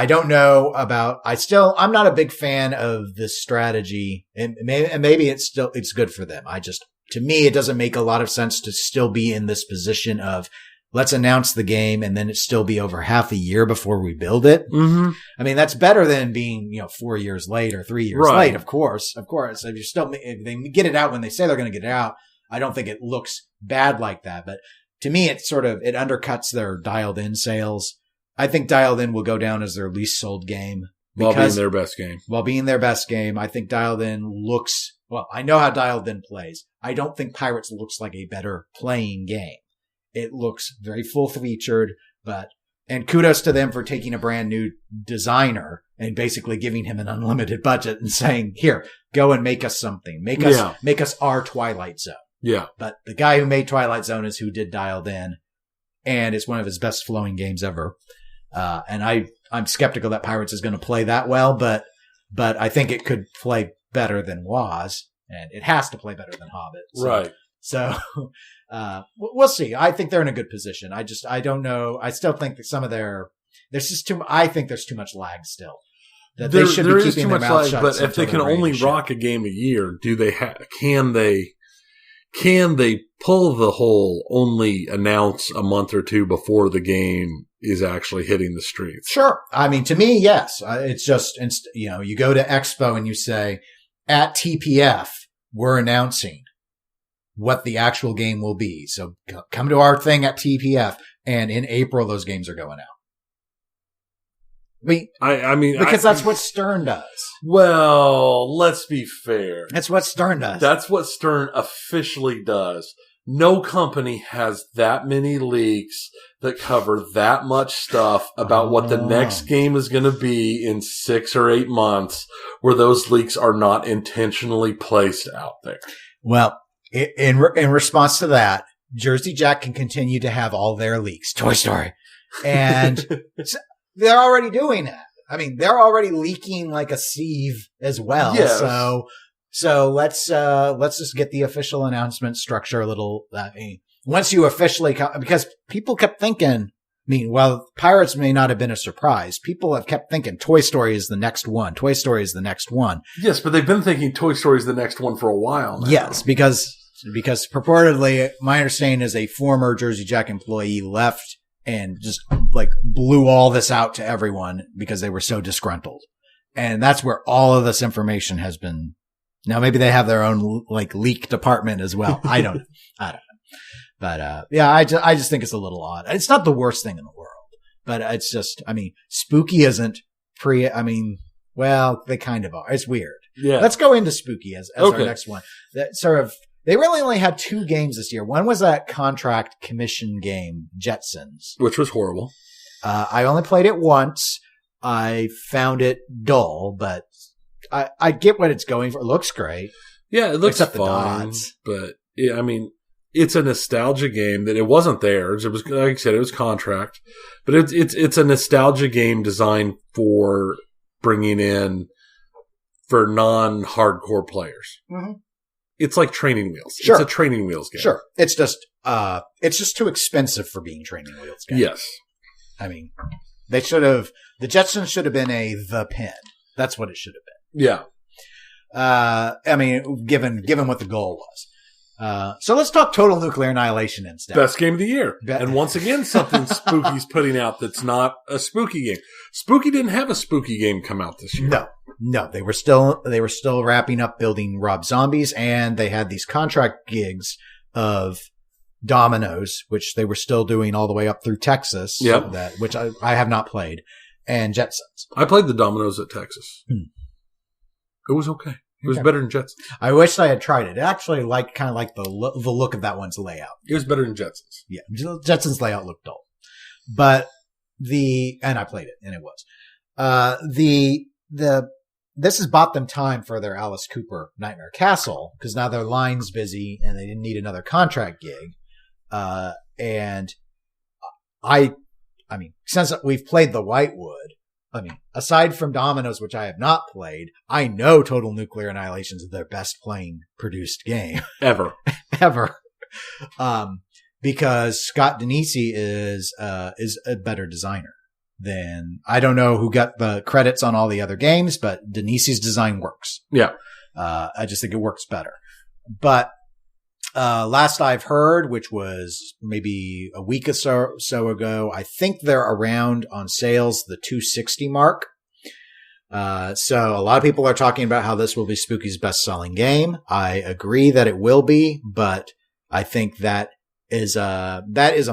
don't know about, I'm not a big fan of this strategy, and maybe it's good for them. To me, it doesn't make a lot of sense to still be in this position of, let's announce the game and then it still be over half a year before we build it. Mm-hmm. That's better than being, 4 years late or 3 years late. Of course. If they get it out when they say they're going to get it out, I don't think it looks bad like that. But to me, it undercuts their Dialed In sales. I think Dialed In will go down as their least sold game. While being their best game. While being their best game. I think Dialed In looks, I know how Dialed In plays. I don't think Pirates looks like a better playing game. It looks very full-featured, and kudos to them for taking a brand new designer and basically giving him an unlimited budget and saying, here, go and make us something. Make us our Twilight Zone. Yeah. But the guy who made Twilight Zone is who did Dialed In, and it's one of his best flowing games ever. And I'm skeptical that Pirates is going to play that well, but I think it could play better than Woz, and it has to play better than Hobbit. Right. So, we'll see. I think they're in a good position. I don't know. I still think that I think there's too much lag still. That they should be keeping their mouth shut. But if they can only rock a game a year, can they pull the whole only announce a month or two before the game is actually hitting the streets? Sure. To me, yes. It's just, you go to Expo and you say, at TPF, we're announcing what the actual game will be. So come to our thing at TPF, and in April, those games are going out. Because that's what Stern does. Well, let's be fair. That's what Stern does. That's what Stern officially does. No company has that many leaks that cover that much stuff about what the next game is going to be in 6 or 8 months, where those leaks are not intentionally placed out there. Well, in response to that, Jersey Jack can continue to have all their leaks. Toy Story. And they're already doing that. They're already leaking like a sieve as well. Yes. So let's just get the official announcement structure a little, once you officially because people kept thinking, while Pirates may not have been a surprise, people have kept thinking Toy Story is the next one. Toy Story is the next one. Yes, but they've been thinking Toy Story is the next one for a while now. Yes, because purportedly, my understanding is a former Jersey Jack employee left and just blew all this out to everyone because they were so disgruntled. And that's where all of this information has been. Now maybe they have their own leak department as well. I don't know. But I just think it's a little odd. It's not the worst thing in the world, but it's just, Spooky isn't well, they kind of are. It's weird. Yeah. Let's go into Spooky as our next one. That sort of, They really only had 2 games this year. One was that contract commission game, Jetsons. Which was horrible. I only played it once. I found it dull, but I get what it's going for. It looks great. Yeah, it looks except fine. the dots. But, yeah, I mean, it's a nostalgia game that it wasn't theirs. It was, like I said, it was contract. But it's a nostalgia game designed for bringing in for non-hardcore players. Mm-hmm. It's like Training Wheels. Sure. It's a Training Wheels game. Sure. It's just too expensive for being Training Wheels game. Yes. I mean, the Jetsons should have been The Pin. That's what it should have been. Yeah. I mean, given what the goal was. So let's talk Total Nuclear Annihilation instead. Best game of the year. And once again, something Spooky's putting out that's not a spooky game. Spooky didn't have a spooky game come out this year. No, they were still wrapping up building Rob Zombies, and they had these contract gigs of Dominoes, which they were still doing all the way up through Texas. Yep. Which I have not played, and Jetsons. I played the Dominoes at Texas. It was okay. It was better than Jetsons. I wish I had tried it. I actually kind of like the look of that one's layout. It was better than Jetsons. Yeah, Jetsons layout looked dull, but and I played it, and it was this has bought them time for their Alice Cooper Nightmare Castle, because now their line's busy and they didn't need another contract gig. And I mean, since we've played the Whitewood, I mean, aside from Dominoes, which I have not played, I know Total Nuclear Annihilation is their best produced game ever. Because Scott Danesi is a better designer than, I don't know who got the credits on all the other games, but Danesi's design works. Yeah. I just think it works better. But last I've heard, which was maybe a week or so ago, I think they're around on sales the $260 mark. So a lot of people are talking about how this will be Spooky's best-selling game. I agree that it will be, but I think that is a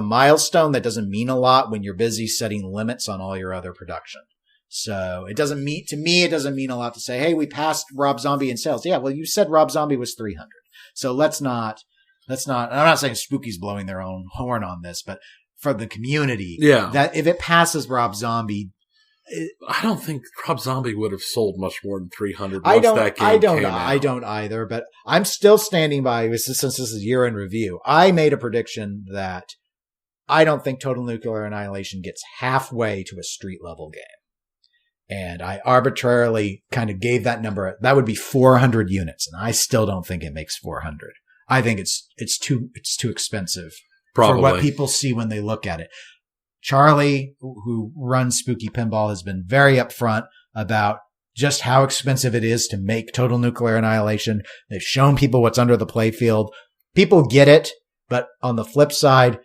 milestone that doesn't mean a lot when you're busy setting limits on all your other production. So it doesn't mean a lot to say, hey, we passed Rob Zombie in sales. Yeah, well, you said Rob Zombie was 300. So let's not, I'm not saying Spooky's blowing their own horn on this, but for the community, that if it passes Rob Zombie, I don't think Rob Zombie would have sold much more than 300 once that game came out. I don't either, but I'm still standing by, since this is year-end review, I made a prediction that I don't think Total Nuclear Annihilation gets halfway to a street-level game. And I arbitrarily kind of gave that number. That would be 400 units, and I still don't think it makes 400. I think it's too expensive for what people see when they look at it. Charlie, who runs Spooky Pinball, has been very upfront about just how expensive it is to make Total Nuclear Annihilation. They've shown people what's under the playfield. People get it, but on the flip side,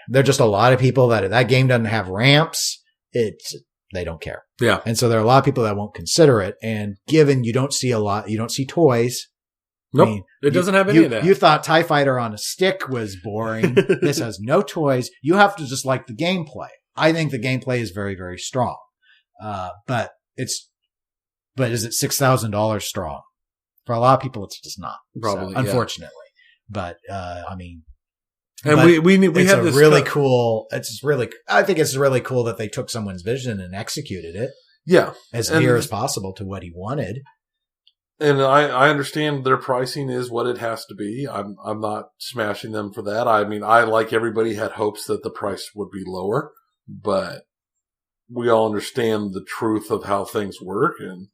there are just a lot of people that game doesn't have ramps. They don't care. Yeah. And so there are a lot of people that won't consider it. And given you don't see toys. Nope. I mean, it doesn't have any of that. You thought TIE Fighter on a stick was boring. This has no toys. You have to just like the gameplay. I think the gameplay is very, very strong. But is it $6,000 strong? For a lot of people, it's just not. Probably, unfortunately. But, I mean, and we have this really cool. I think it's really cool that they took someone's vision and executed it. Yeah. As near as possible to what he wanted. And I understand their pricing is what it has to be. I'm not smashing them for that. I mean, I, like everybody, had hopes that the price would be lower, but we all understand the truth of how things work. And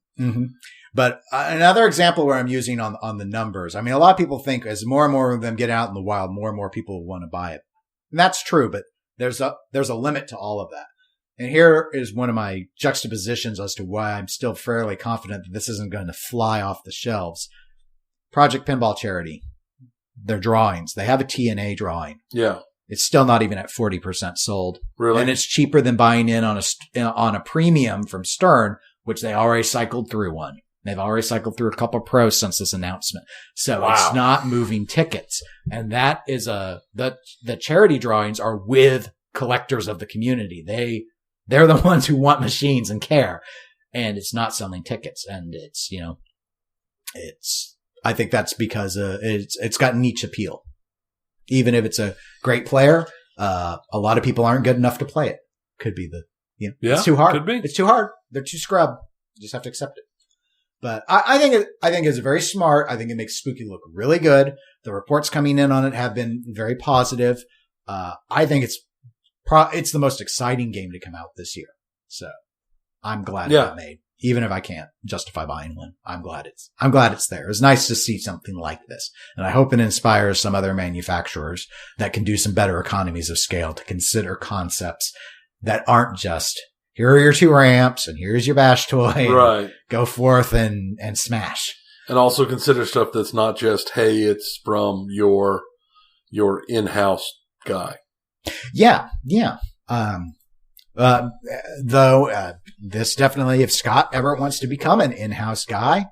But another example where I'm using on the numbers, I mean, a lot of people think as more and more of them get out in the wild, more and more people will want to buy it. And that's true, but there's a limit to all of that. And here is one of my juxtapositions as to why I'm still fairly confident that this isn't going to fly off the shelves. Project Pinball Charity, their drawings, they have a TNA drawing. Yeah. It's still not even at 40% sold. Really? And it's cheaper than buying in on a premium from Stern, which they already cycled through one. They've already cycled through a couple of pros since this announcement. So It's not moving tickets. And that is the charity drawings are with collectors of the community. They're the ones who want machines and care. And it's not selling tickets. And it's I think that's because it's got niche appeal. Even if it's a great player, a lot of people aren't good enough to play it. Could be it's too hard. Could be. It's too hard. They're too scrub. You just have to accept it. But I think it's very smart. I think it makes Spooky look really good. The reports coming in on it have been very positive. I think it's the most exciting game to come out this year. So I'm glad it got made. Even if I can't justify buying one, I'm glad it's there. It's nice to see something like this. And I hope it inspires some other manufacturers that can do some better economies of scale to consider concepts that aren't just, here are your 2 ramps and here's your bash toy. Right. Go forth and smash. And also consider stuff that's not just, hey, it's from your in-house guy. Yeah. Yeah. Though, this definitely, if Scott ever wants to become an in-house guy,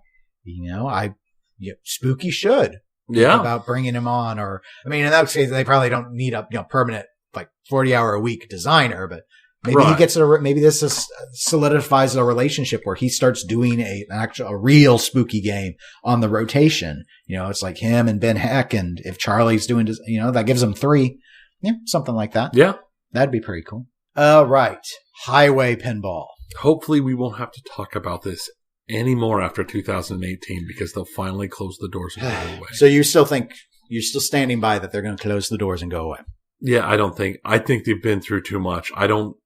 Spooky should. Yeah. About bringing him on, or, I mean, in that case, they probably don't need a, permanent, 40-hour a week designer, but maybe he gets maybe this solidifies a relationship where he starts doing a real Spooky game on the rotation. It's like him and Ben Heck, and if Charlie's doing, that gives them 3. Yeah. Something like that. Yeah. That'd be pretty cool. Right. Highway pinball. Hopefully we won't have to talk about this anymore after 2018 because they'll finally close the doors and go away. So you're still standing by that they're going to close the doors and go away? Yeah, I think they've been through too much. I don't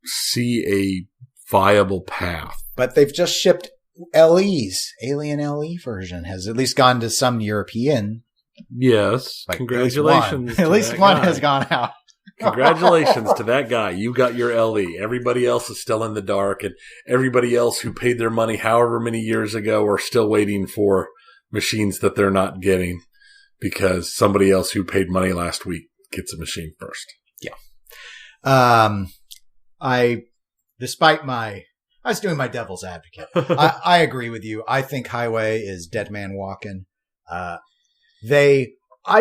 see a viable path. But they've just shipped LEs. Alien LE version has at least gone to some European. Yes. Congratulations. At least one has gone out. Congratulations to that guy. You got your LE. Everybody else is still in the dark, and everybody else who paid their money however many years ago are still waiting for machines that they're not getting because somebody else who paid money last week gets a machine first. Yeah. I was doing my devil's advocate. I agree with you. I think Highway is dead man walking. I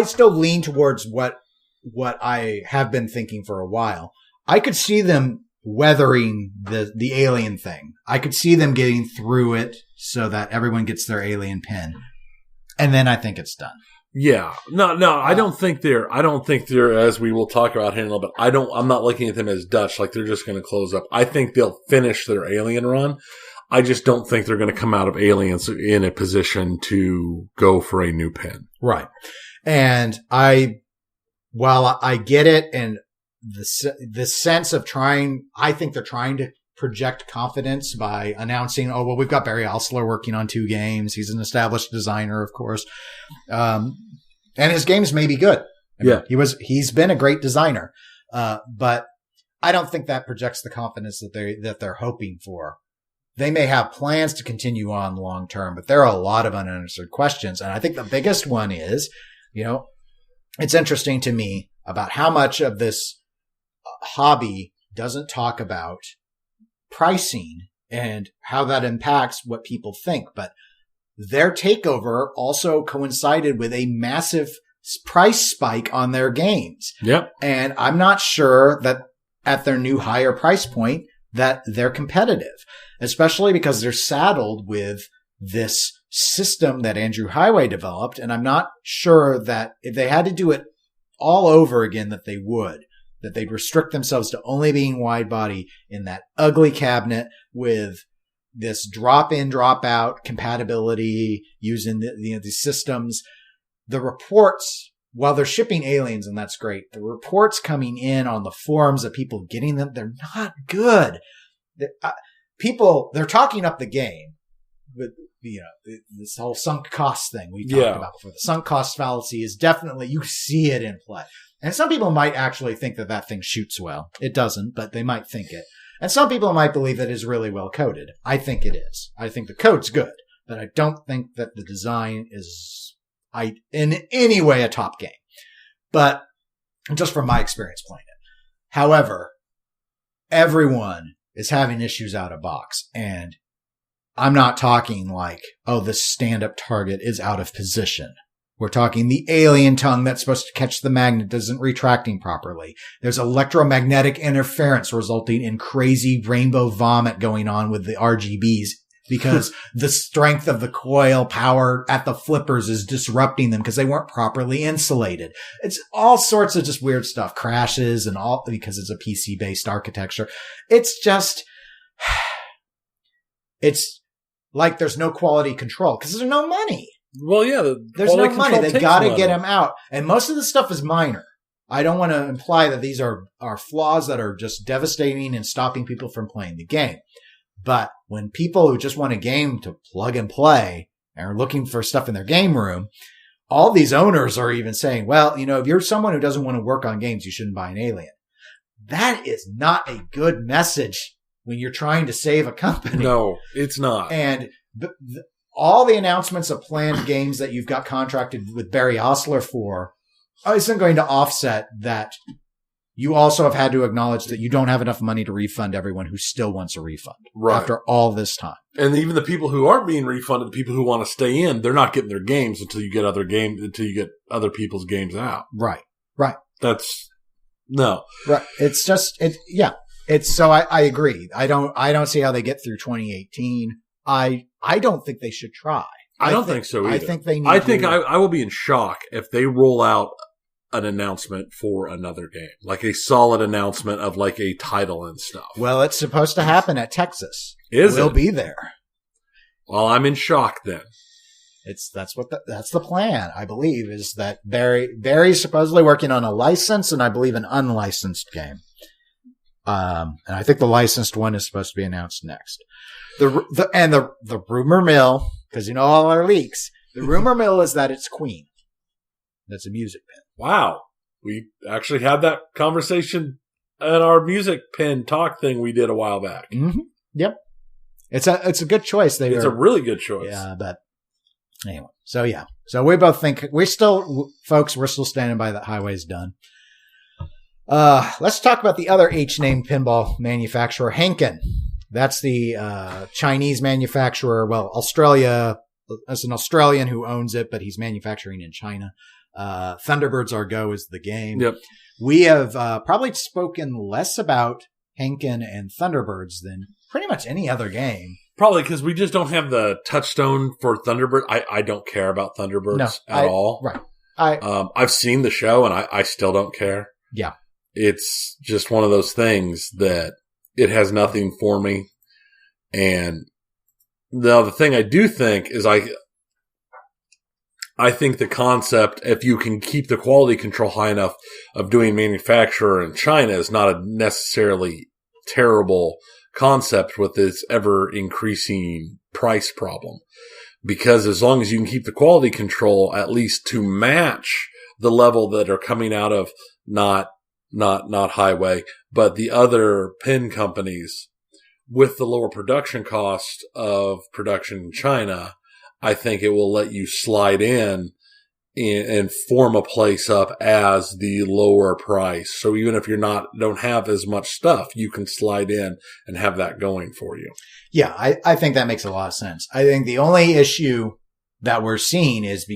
still lean towards what I have been thinking for a while. I could see them weathering the alien thing. I could see them getting through it so that everyone gets their alien pin. And then I think it's done. Yeah. No, I don't think they're, as we will talk about here in a little bit, I'm not looking at them as Dutch, like they're just going to close up. I think they'll finish their alien run. I just don't think they're going to come out of aliens in a position to go for a new pin. Right. And while I get it, and the sense of I think they're trying to project confidence by announcing, we've got Barry Osler working on 2 games. He's an established designer, of course. And his games may be good. He's been a great designer. But I don't think that projects the confidence that they're hoping for. They may have plans to continue on long term, but there are a lot of unanswered questions. And I think the biggest one is, it's interesting to me about how much of this hobby doesn't talk about pricing and how that impacts what people think. But their takeover also coincided with a massive price spike on their games. Yep. And I'm not sure that at their new higher price point that they're competitive, especially because they're saddled with this system that Andrew Highway developed. And I'm not sure that if they had to do it all over again, that they'd restrict themselves to only being wide body in that ugly cabinet with this drop in, drop out compatibility using these systems. The reports, while they're shipping aliens, and that's great, the reports coming in on the forums of people getting them, they're not good. They're talking up the game with, this whole sunk cost thing we talked about before. The sunk cost fallacy is definitely, you see it in play. And some people might actually think that thing shoots well. It doesn't, but they might think it. And some people might believe that it's really well coded. I think it is. I think the code's good, but I don't think that the design is in any way a top game. But just from my experience playing it. However, everyone is having issues out of box. And I'm not talking like, the stand-up target is out of position. We're talking the alien tongue that's supposed to catch the magnet isn't retracting properly. There's electromagnetic interference resulting in crazy rainbow vomit going on with the RGBs because the strength of the coil power at the flippers is disrupting them because they weren't properly insulated. It's all sorts of just weird stuff, crashes and all because it's a PC based architecture. It's just, it's like there's no quality control because there's no money. Well, yeah, there's no money. They got to get them out. And most of the stuff is minor. I don't want to imply that these are flaws that are just devastating and stopping people from playing the game. But when people who just want a game to plug and play and are looking for stuff in their game room, all these owners are even saying, well, you know, if you're someone who doesn't want to work on games, you shouldn't buy an Alien. That is not a good message when you're trying to save a company. No, it's not. And all the announcements of planned games that you've got contracted with Barry Osler for isn't going to offset that you also have had to acknowledge that you don't have enough money to refund everyone who still wants a refund after all this time. And even the people who aren't being refunded, the people who want to stay in, they're not getting their games until you get other people's games out. Right. That's no. Right. It's just It's so I agree. I don't see how they get through 2018. I don't think they should try. I don't think so either. I think they need I will be in shock if they roll out an announcement for another game, like a solid announcement of like a title and stuff. Well, it's supposed to happen at Texas. We'll be there. Well, I'm in shock then. That's the plan, I believe, is that Barry's supposedly working on a licensed and I believe an unlicensed game. And I think the licensed one is supposed to be announced next. The rumor mill, because you know all our leaks, the rumor mill is that it's Queen. That's a music pin. Wow. We actually had that conversation at our music pin talk thing we did a while back. Mm-hmm. Yep. It's a good choice. It's a really good choice. Yeah, but anyway. So yeah. So we both think we're still standing by that Highway's done. Let's talk about the other H-named pinball manufacturer, Henken. That's the Chinese manufacturer. Well, Australia, it's an Australian who owns it, but he's manufacturing in China. Thunderbirds Are Go is the game. Yep. We have probably spoken less about Henken and Thunderbirds than pretty much any other game. Probably because we just don't have the touchstone for Thunderbird. I don't care about Thunderbirds at all. Right. I've seen the show and I still don't care. Yeah. It's just one of those things that it has nothing for me. And the thing I do think is I think the concept, if you can keep the quality control high enough of doing manufacture in China, is not a necessarily terrible concept with its ever increasing price problem. Because as long as you can keep the quality control at least to match the level that are coming out of not Highway, but the other pin companies with the lower production cost of production in China, I think it will let you slide in and form a place up as the lower price. So even if don't have as much stuff, you can slide in and have that going for you. Yeah, I think that makes a lot of sense. I think the only issue that we're seeing is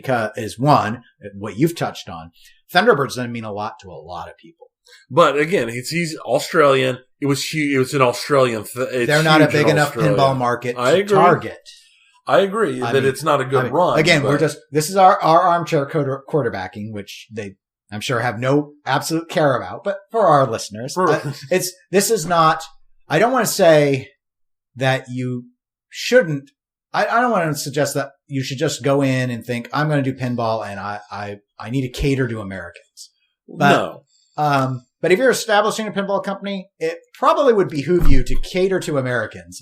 one, what you've touched on. Thunderbirds doesn't mean a lot to a lot of people. But again, he's Australian. It was huge. It was an Australian. They're not a big enough pinball market to target. I agree that it's not a good run. Again, this is our armchair quarterbacking, which they, I'm sure, have no absolute care about. But for our listeners, this is not, I don't want to say that you shouldn't, I don't want to suggest that you should just go in and think, I'm going to do pinball and I need to cater to Americans. No. But if you're establishing a pinball company, it probably would behoove you to cater to Americans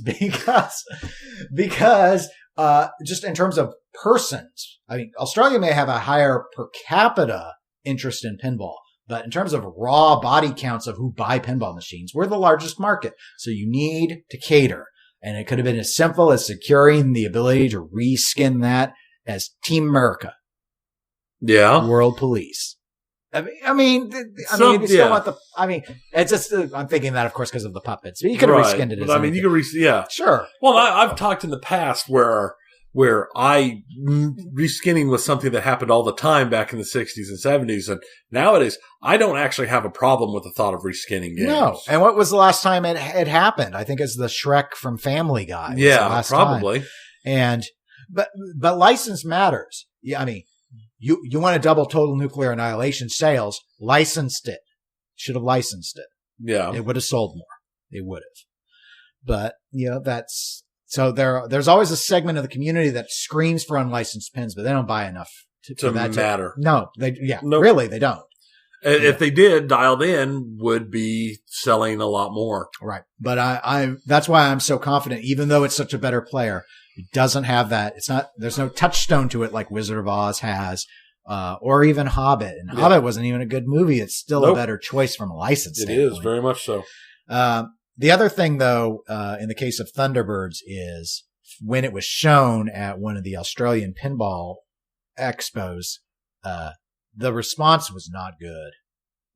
because just in terms of persons, I mean, Australia may have a higher per capita interest in pinball, but in terms of raw body counts of who buy pinball machines, we're the largest market. So you need to cater. And it could have been as simple as securing the ability to reskin that as Team America. Yeah. World Police. It's just, I'm thinking that, of course, because of the puppets. But you could have reskinned it. You could yeah. Sure. Well, I've talked in the past where where reskinning was something that happened all the time back in the 60s and 70s. And nowadays, I don't actually have a problem with the thought of reskinning games. No. And what was the last time it happened? I think it's the Shrek from Family Guy. Yeah, probably. Time. But license matters. Yeah, I mean, you want to double Total Nuclear Annihilation sales, licensed it. Should have licensed it. Yeah. It would have sold more. It would have. But, so there's always a segment of the community that screams for unlicensed pins, but they don't buy enough to matter. No, really, they don't. If they did, Dialed In would be selling a lot more. Right. But that's why I'm so confident, even though it's such a better player, it doesn't have that. There's no touchstone to it like Wizard of Oz has, or even Hobbit. And Hobbit wasn't even a good movie. It's still a better choice from a license standpoint. It is, very much so. The other thing, though, in the case of Thunderbirds is when it was shown at one of the Australian pinball expos, the response was not good.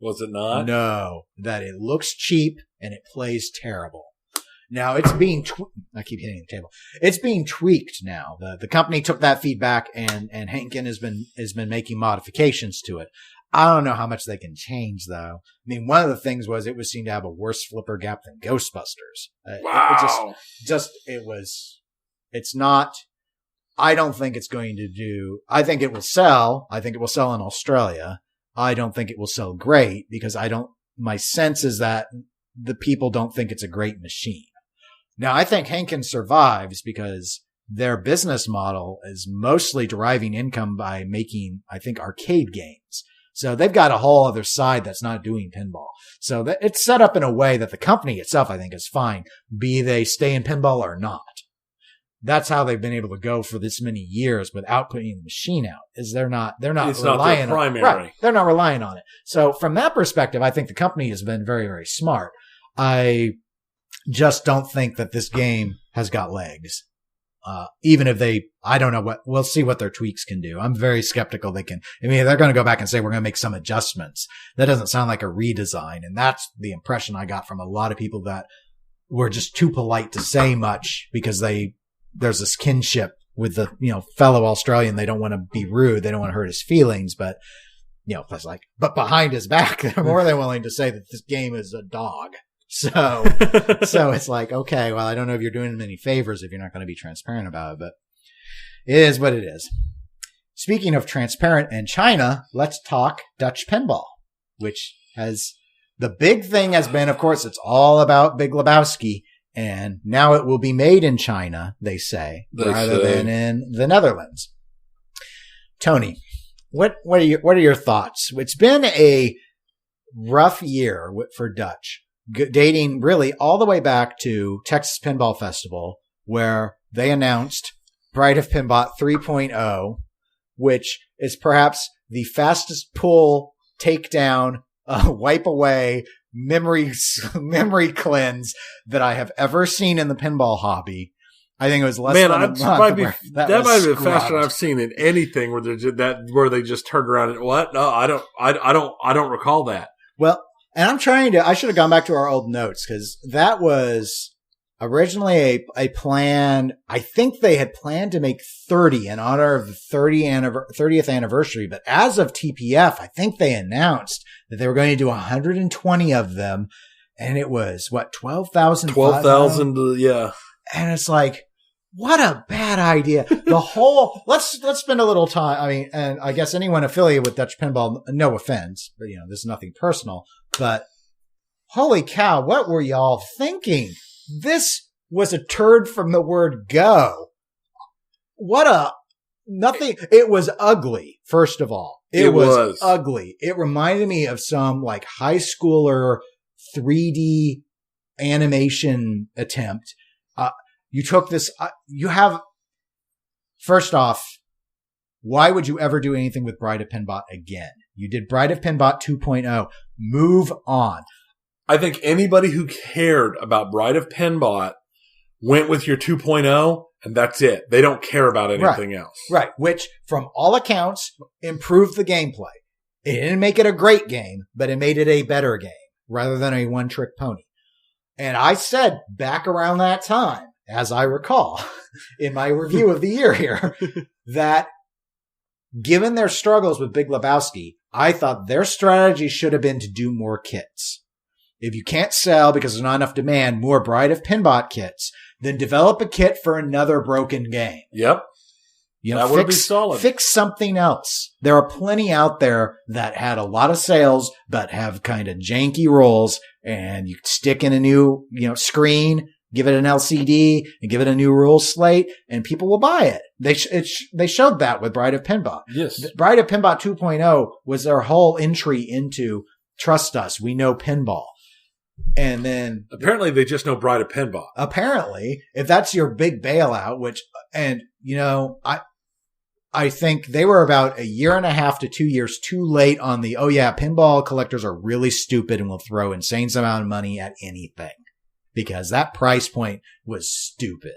Was it not? No, that it looks cheap and it plays terrible. Now it's being, I keep hitting the table. It's being tweaked now. The company took that feedback and Henkin has been making modifications to it. I don't know how much they can change, though. I mean, one of the things was it was seemed to have a worse flipper gap than Ghostbusters. Wow. It's not, I don't think it's going to do, I think it will sell. I think it will sell in Australia. I don't think it will sell great because my sense is that the people don't think it's a great machine. Now, I think Henkin survives because their business model is mostly deriving income by making, I think, arcade games. So they've got a whole other side that's not doing pinball. So it's set up in a way that the company itself, I think, is fine, be they stay in pinball or not. That's how they've been able to go for this many years without putting the machine out. Is they're not it's relying not their primary. Right, they're not relying on it. So from that perspective, I think the company has been very, very smart. I just don't think that this game has got legs. Even if I don't know we'll see what their tweaks can do. I'm very skeptical they're going to go back and say, we're going to make some adjustments. That doesn't sound like a redesign. And that's the impression I got from a lot of people that were just too polite to say much because there's this kinship with the, fellow Australian. They don't want to be rude. They don't want to hurt his feelings, but, but behind his back, they're more than willing to say that this game is a dog. So it's like, okay, well, I don't know if you're doing him any favors if you're not going to be transparent about it, but it is what it is. Speaking of transparent and China, let's talk Dutch pinball, which the big thing has been, of course, it's all about Big Lebowski, and now it will be made in China, they say, rather than in the Netherlands. Tony, what are your thoughts? It's been a rough year for Dutch, dating really all the way back to Texas Pinball Festival, where they announced Bride of Pinbot 3.0, which is perhaps the fastest pull, takedown, wipe away, memory cleanse that I have ever seen in the pinball hobby. I think it was less than a month. That might have been faster than I've seen in anything where they just turned around and what? No, I don't recall that. Well, and I should have gone back to our old notes because that was originally a plan. I think they had planned to make 30 in honor of the 30th anniversary. But as of TPF, I think they announced that they were going to do 120 of them. And it was 12,000? 12,000, yeah. And it's like, what a bad idea. Let's spend a little time. I mean, and I guess anyone affiliated with Dutch Pinball, no offense, but this is nothing personal, but holy cow, what were y'all thinking? This was a turd from the word go. It was ugly, first of all. It was ugly. It reminded me of some like high schooler 3D animation attempt. You took this, first off, why would you ever do anything with Bride of Pinbot again? You did Bride of Pinbot 2.0. Move on. I think anybody who cared about Bride of Pinbot went with your 2.0, and that's it. They don't care about anything else. Right. Which, from all accounts, improved the gameplay. It didn't make it a great game, but it made it a better game rather than a one-trick pony. And I said back around that time, as I recall, in my review of the year here, that given their struggles with Big Lebowski, I thought their strategy should have been to do more kits. If you can't sell because there's not enough demand, more Bride of Pinbot kits, then develop a kit for another broken game. Yep. That would be solid. Fix something else. There are plenty out there that had a lot of sales, but have kind of janky rolls, and you stick in a new, screen, give it an LCD, and give it a new rule slate, and people will buy it. They showed that with Bride of Pinbot. Yes. Bride of Pinbot 2.0 was their whole entry into trust us, we know pinball. And then apparently they just know Bride of Pinbot. Apparently, if that's your big bailout, I think they were about a year and a half to 2 years too late on the, pinball collectors are really stupid and will throw insane amount of money at anything, because that price point was stupid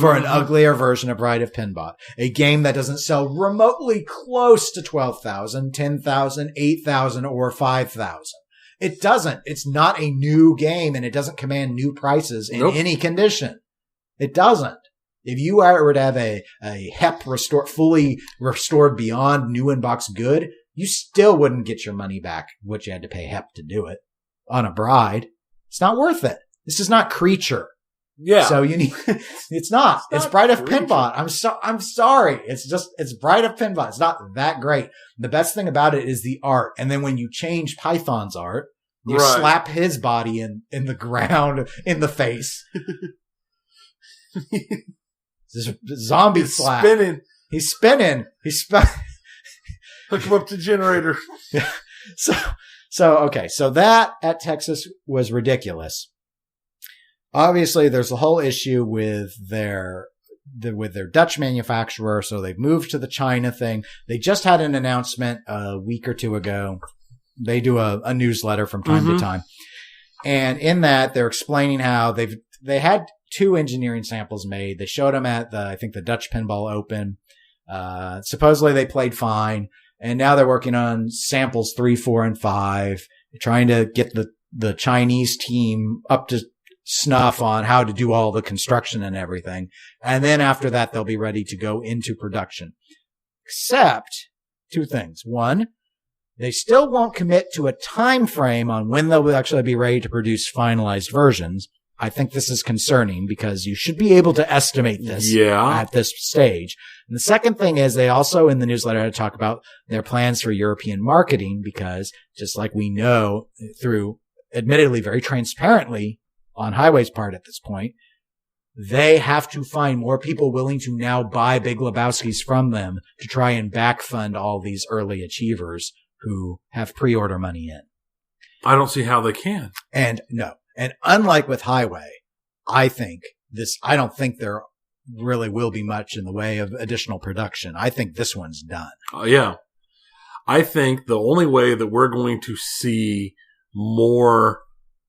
for an uglier version of Bride of Pinbot, a game that doesn't sell remotely close to 12,000, 10,000, 8,000, or 5,000. It doesn't. It's not a new game, and it doesn't command new prices in any condition. It doesn't. If you were to have a HEP fully restored beyond new in-box good, you still wouldn't get your money back, what you had to pay HEP to do it on a Bride. It's not worth it. This is not Creature. Yeah. So you need, it's not. It's Bride of Pinbot. I'm sorry. It's Bride of Pinbot. It's not that great. The best thing about it is the art. And then when you change Python's art, you slap his body in the ground, in the face. Zombie He's slap. Spinning. He's spinning. Hook him up to generator. So that at Texas was ridiculous. Obviously, there's a whole issue with their Dutch manufacturer, so they've moved to the China thing. They just had an announcement a week or two ago. They do a newsletter from time to time. And in that, they're explaining how they had 2 engineering samples made. They showed them at the Dutch Pinball Open. Supposedly they played fine. And now they're working on samples 3, 4, and 5, trying to get the Chinese team up to snuff on how to do all the construction and everything. And then after that, they'll be ready to go into production. Except 2 things. One, they still won't commit to a time frame on when they'll actually be ready to produce finalized versions. I think this is concerning because you should be able to estimate this at this stage. And the second thing is they also in the newsletter had to talk about their plans for European marketing, because just like we know through admittedly very transparently on Highway's part at this point, they have to find more people willing to now buy Big Lebowski's from them to try and backfund all these early achievers who have pre-order money in. I don't see how they can. And unlike with Highway, I don't think there really will be much in the way of additional production. I think this one's done. Yeah. I think the only way that we're going to see more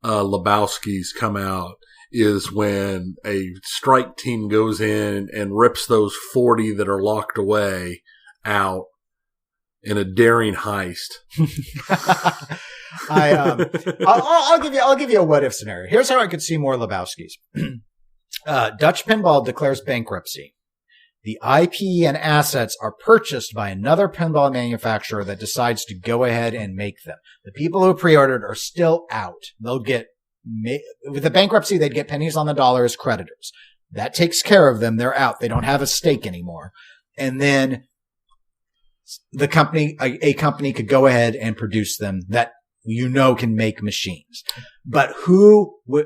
Lebowski's come out is when a strike team goes in and rips those 40 that are locked away out in a daring heist. I'll give you a what if scenario. Here's how I could see more Lebowski's. Dutch Pinball declares bankruptcy. The IP and assets are purchased by another pinball manufacturer that decides to go ahead and make them. The people who pre-ordered are still out. They'll get, with the bankruptcy, they'd get pennies on the dollar as creditors. That takes care of them. They're out. They don't have a stake anymore. And then a company could go ahead and produce them that can make machines. But who would,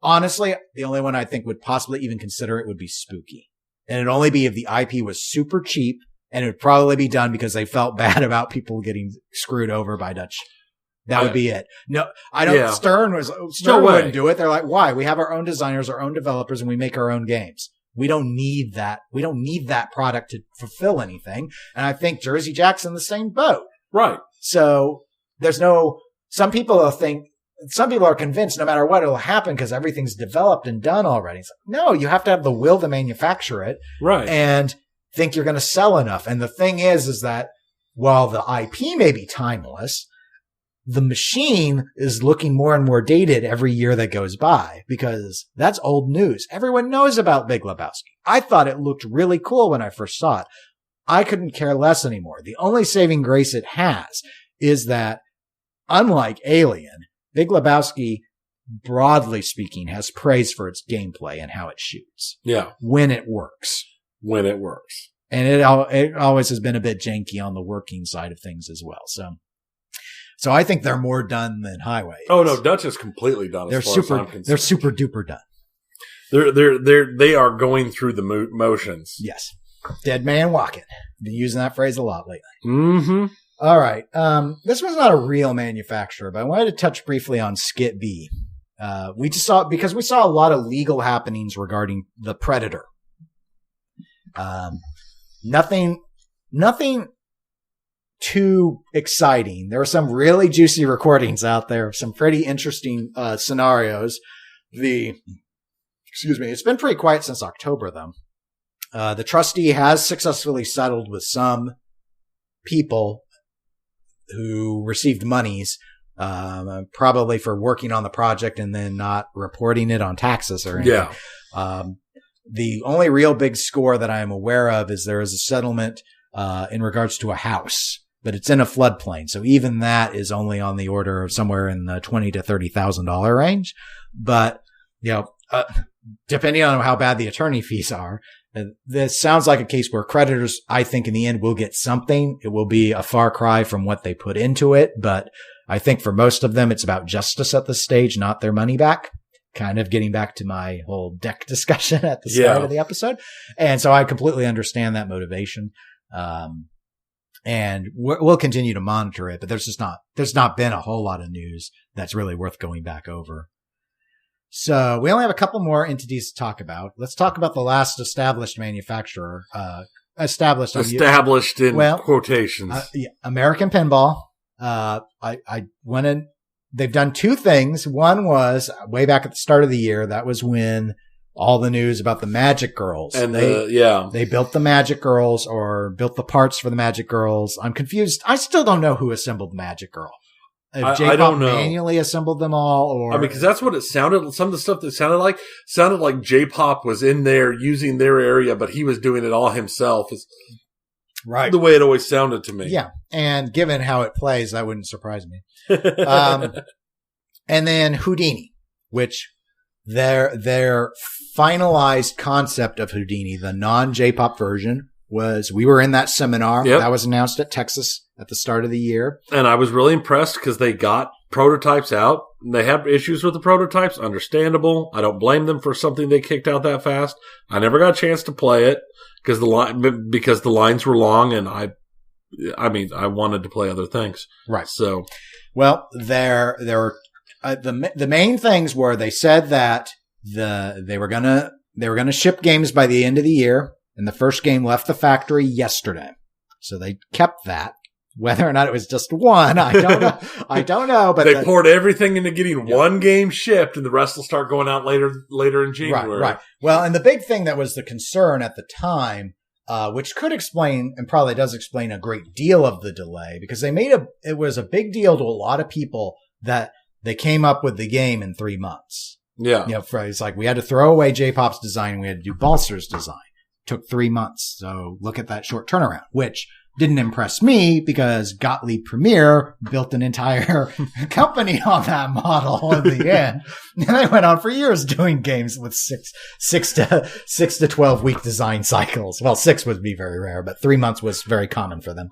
honestly, the only one I think would possibly even consider it would be Spooky. And it'd only be if the IP was super cheap, and it would probably be done because they felt bad about people getting screwed over by Dutch. That would be it. No, I don't, yeah. Stern wouldn't do it. They're like, why? We have our own designers, our own developers, and we make our own games. We don't need that. We don't need that product to fulfill anything. And I think Jersey Jack's in the same boat. Right. So some people are convinced no matter what it'll happen because everything's developed and done already. It's like, no, you have to have the will to manufacture it. Right. And think you're going to sell enough. And the thing is that while the IP may be timeless, the machine is looking more and more dated every year that goes by because that's old news. Everyone knows about Big Lebowski. I thought it looked really cool when I first saw it. I couldn't care less anymore. The only saving grace it has is that, unlike Alien, Big Lebowski, broadly speaking, has praise for its gameplay and how it shoots. Yeah. When it works. And it always has been a bit janky on the working side of things as well. So I think they're more done than Highway is. Oh no, Dutch is completely done. They're super duper done. They are going through the motions. Yes. Dead man walking. Been using that phrase a lot lately. Mm-hmm. All right. This was not a real manufacturer, but I wanted to touch briefly on Skit B. We saw a lot of legal happenings regarding the Predator. Nothing too exciting. There were some really juicy recordings out there of some pretty interesting scenarios. It's been pretty quiet since October though. The trustee has successfully settled with some people who received monies, probably for working on the project and then not reporting it on taxes or anything. Yeah. The only real big score that I am aware of is there is a settlement in regards to a house, but it's in a floodplain. So even that is only on the order of somewhere in the $20,000 to $30,000 range. But, depending on how bad the attorney fees are, this sounds like a case where creditors, I think in the end will get something. It will be a far cry from what they put into it. But I think for most of them, it's about justice at this stage, not their money back. Kind of getting back to my whole deck discussion at the start of the episode. And so I completely understand that motivation. And we'll continue to monitor it, but there's not been a whole lot of news that's really worth going back over. So we only have a couple more entities to talk about. Let's talk about the last established manufacturer, established in quotations. American Pinball. I went in. They've done two things. One was way back at the start of the year. That was when all the news about the Magic Girls. And they built the Magic Girls or built the parts for the Magic Girls. I'm confused. I still don't know who assembled Magic Girl. If J-Pop manually assembled them all, or because that's what it sounded. Some of the stuff that sounded like J-Pop was in there using their area, but he was doing it all himself. It's right, the way it always sounded to me. Yeah, and given how it plays, that wouldn't surprise me. And then Houdini, which their finalized concept of Houdini, the non-J-Pop version, was we were in that seminar that was announced at Texas at the start of the year. And I was really impressed because they got prototypes out. They have issues with the prototypes. Understandable. I don't blame them for something they kicked out that fast. I never got a chance to play it because the lines were long and I wanted to play other things. Right. So, well, there were the main things were they said that they were gonna ship games by the end of the year, and the first game left the factory yesterday. So they kept that. Whether or not it was just one, I don't know. But they poured everything into getting one game shipped, and the rest will start going out later in January. Right. Well, and the big thing that was the concern at the time, which could explain and probably does explain a great deal of the delay, because it was a big deal to a lot of people that they came up with the game in 3 months. Yeah. It's like we had to throw away J-Pop's design and we had to do Balser's design. Took 3 months. So look at that short turnaround, which didn't impress me because Gottlieb Premier built an entire company on that model in the end. And they went on for years doing games with six to 12 week design cycles. Well, 6 would be very rare, but 3 months was very common for them.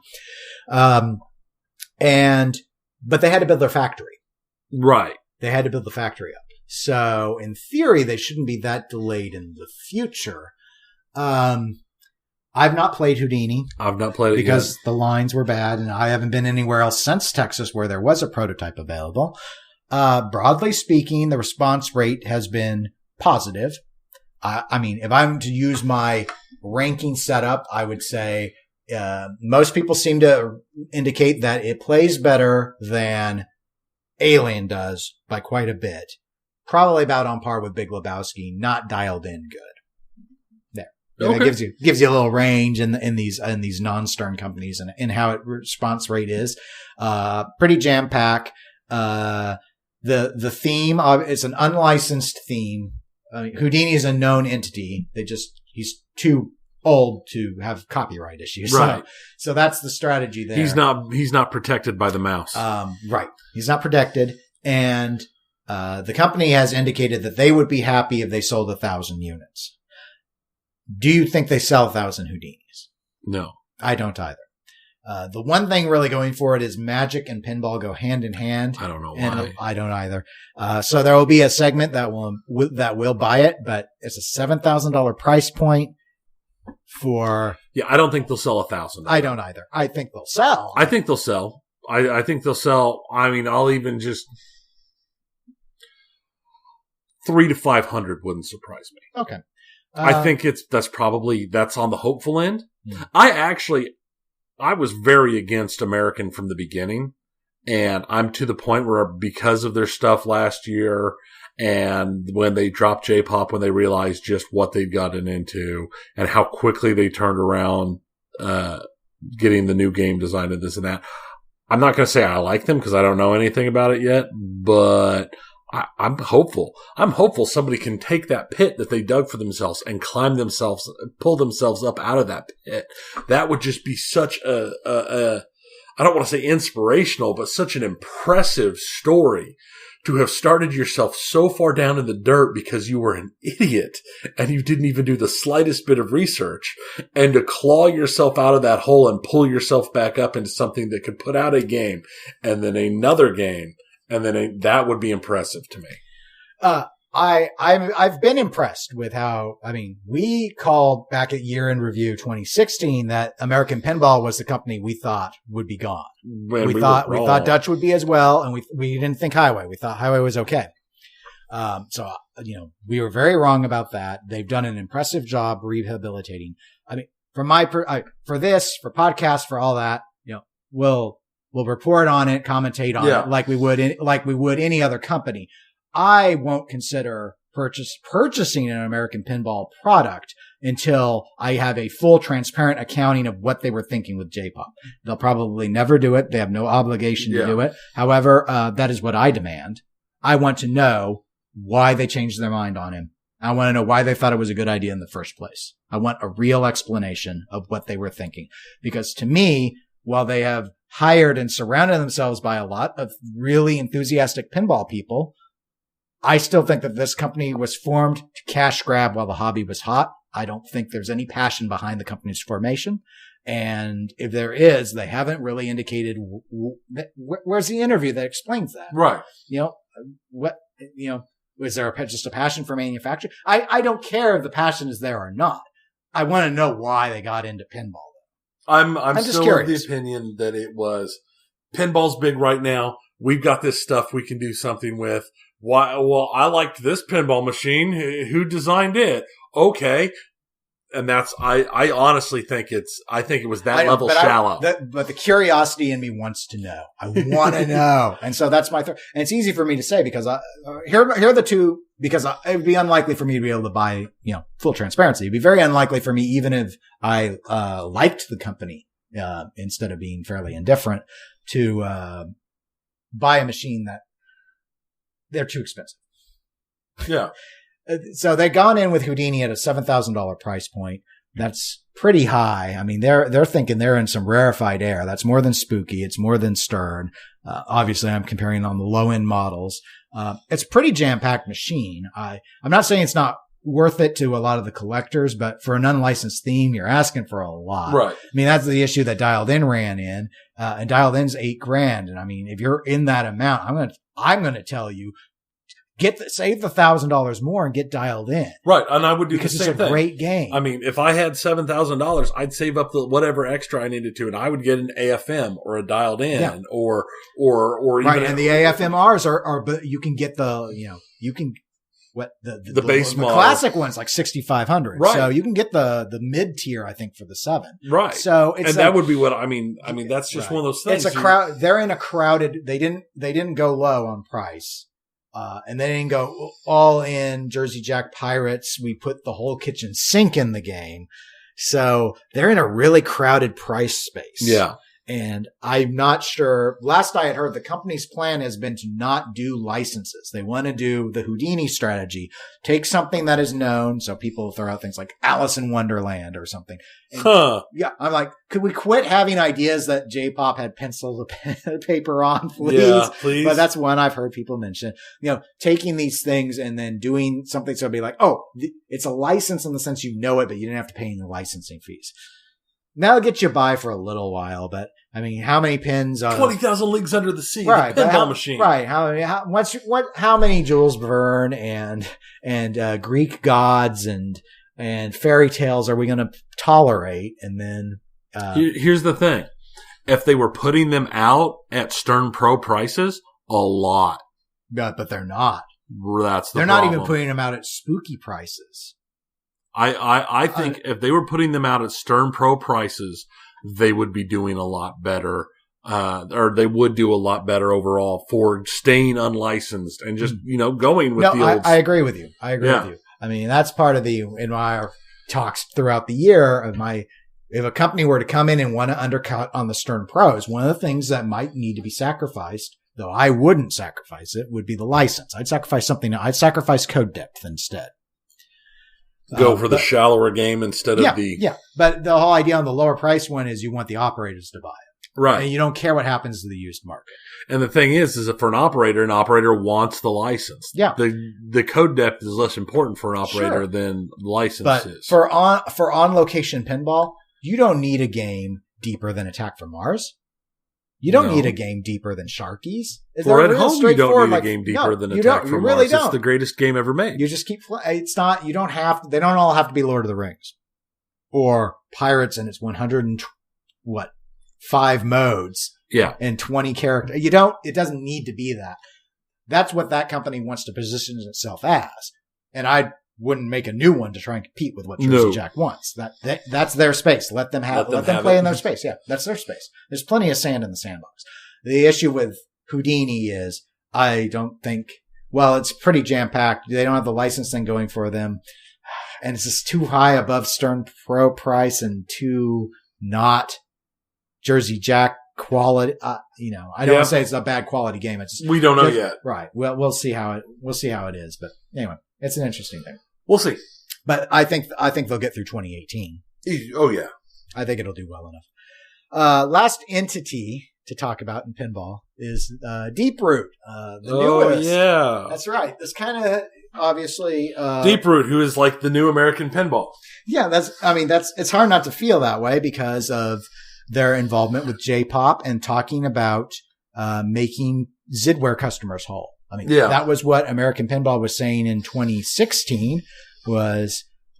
But they had to build their factory. Right. They had to build the factory up. So in theory, they shouldn't be that delayed in the future. I've not played Houdini. I've not played it because the lines were bad, and I haven't been anywhere else since Texas where there was a prototype available. Broadly speaking, the response rate has been positive. I mean, if I'm to use my ranking setup, I would say most people seem to indicate that it plays better than Alien does by quite a bit. Probably about on par with Big Lebowski, not dialed in good. Okay. It gives you a little range in these non-Stern companies and how it response rate is. Pretty jam-packed. The theme is an unlicensed theme. Houdini is a known entity. He's too old to have copyright issues. Right. So that's the strategy there. He's not protected by the mouse. Right. He's not protected. And, the company has indicated that they would be happy if they sold 1,000 units. Do you think they sell 1,000 Houdinis? No. I don't either. The one thing really going for it is Magic and pinball go hand in hand. I don't know why. And I don't either. So there will be a segment that will buy it, but it's a $7,000 price point for. Yeah, I don't think they'll sell 1,000. I don't either. I think they'll sell. I think they'll sell. I think they'll sell. I mean, I'll even just 300 to 500 wouldn't surprise me. Okay. I think that's on the hopeful end. Hmm. I was very against American from the beginning, and I'm to the point where because of their stuff last year and when they dropped J-pop, when they realized just what they'd gotten into and how quickly they turned around, getting the new game design and this and that. I'm not going to say I like them because I don't know anything about it yet, but I'm hopeful. I'm hopeful somebody can take that pit that they dug for themselves and pull themselves up out of that pit. That would just be such I don't want to say inspirational, but such an impressive story to have started yourself so far down in the dirt because you were an idiot and you didn't even do the slightest bit of research, and to claw yourself out of that hole and pull yourself back up into something that could put out a game and then another game. And then that would be impressive to me. I've been impressed with how, we called back at Year in Review 2016 that American Pinball was the company we thought would be gone. We thought Dutch would be as well, and we didn't think Highway. We thought Highway was okay. So we were very wrong about that. They've done an impressive job rehabilitating. For podcasts, for all that, we'll report on it, commentate on it like we would any other company. I won't consider purchasing an American Pinball product until I have a full transparent accounting of what they were thinking with J-pop. They'll probably never do it. They have no obligation to do it. However, that is what I demand. I want to know why they changed their mind on him. I want to know why they thought it was a good idea in the first place. I want a real explanation of what they were thinking. Because to me, while they have hired and surrounded themselves by a lot of really enthusiastic pinball people, I still think that this company was formed to cash grab while the hobby was hot. I don't think there's any passion behind the company's formation. And if there is, they haven't really indicated where's the interview that explains that? Right. Is there just a passion for manufacturing? I don't care if the passion is there or not. I want to know why they got into pinball. I'm just still curious. of the opinion that it was pinball's big right now. We've got this stuff we can do something with. Why? Well, I liked this pinball machine. Who designed it? Okay. And I honestly think it was that level shallow. But the curiosity in me wants to know. I want to know. And so that's my and it's easy for me to say because here are the two, because it would be unlikely for me to be able to buy, full transparency. It'd be very unlikely for me, even if I, liked the company, instead of being fairly indifferent, to, buy a machine that they're too expensive. Yeah. So they've gone in with Houdini at a $7,000 price point. That's pretty high. They're thinking they're in some rarefied air. That's more than spooky. It's more than stern. Obviously I'm comparing on the low end models. It's a pretty jam-packed machine. I'm not saying it's not worth it to a lot of the collectors, but for an unlicensed theme, you're asking for a lot. Right. That's the issue that Dialed In ran in, and Dialed In's $8,000. And if you're in that amount, I'm going to tell you, save the $1,000 more and get Dialed In. Right. And I would do because the same thing. It's a great game. If I had $7,000, I'd save up the whatever extra I needed to, and I would get an AFM or a Dialed In or even. Right. And the AFMRs are, but you can get the base model. The classic one's like 6,500. Right. So you can get the mid tier, I think, for the 7. Right. So that would be what that's just one of those things. It's a crowd. They're in a crowded. They didn't go low on price. And they didn't go all in Jersey Jack Pirates. We put the whole kitchen sink in the game. So they're in a really crowded price space. Yeah. And I'm not sure. Last I had heard, the company's plan has been to not do licenses. They want to do the Houdini strategy. Take something that is known. So people throw out things like Alice in Wonderland or something. And yeah. I'm like, could we quit having ideas that J-pop had pencil to paper on, please? Yeah, please. But that's one I've heard people mention. Taking these things and then doing something so it'd be like, it's a license in the sense you know it, but you didn't have to pay any licensing fees. That'll get you by for a little while, but I mean, how many pins? 20,000 Leagues Under the Sea, right, the pinball machine. Right. How many Jules Verne and Greek gods and fairy tales are we going to tolerate? And then, here's the thing. If they were putting them out at Stern Pro prices, a lot. But they're not. That's the They're problem. not even putting them out at spooky prices. I think if they were putting them out at Stern Pro prices, they would be doing a lot better, or they would do a lot better overall for staying unlicensed and just, going with the old. I agree with you. With you. I mean, that's part of in my talks throughout the year if a company were to come in and want to undercut on the Stern Pros, one of the things that might need to be sacrificed, though I wouldn't sacrifice it, would be the license. I'd sacrifice code depth instead. Go for the shallower game instead of the... Yeah, but the whole idea on the lower price one is you want the operators to buy it. Right. And you don't care what happens to the used market. And the thing is that for an operator wants the license. Yeah. The code depth is less important for an operator than licenses. But for on-location pinball, you don't need a game deeper than Attack from Mars. You don't need a game deeper than Sharkies. For at home, you don't need a game deeper than Attack from Mars. Really don't. It's the greatest game ever made. You just keep. It's not. You don't have. They don't all have to be Lord of the Rings or Pirates, and it's 5 modes. Yeah, and 20 characters. You don't. It doesn't need to be that. That's what that company wants to position itself as, and I wouldn't make a new one to try and compete with what Jersey Jack wants. That's their space. Let them play in their space. Yeah, that's their space. There's plenty of sand in the sandbox. The issue with Houdini is I don't think, it's pretty jam-packed. They don't have the license thing going for them. And it's just too high above Stern Pro price and too not Jersey Jack quality. I don't want to say it's a bad quality game. We don't know yet. Right. Well, we'll see how it is. But anyway, it's an interesting thing. We'll see. But I think they'll get through 2018. Oh, yeah. I think it'll do well enough. Last entity to talk about in pinball is Deeproot. The newest. Yeah. That's right. This kind of obviously... Deeproot, who is like the new American pinball. Yeah, it's hard not to feel that way because of their involvement with J-pop and talking about making Zidware customers whole. That was what American Pinball was saying in 2016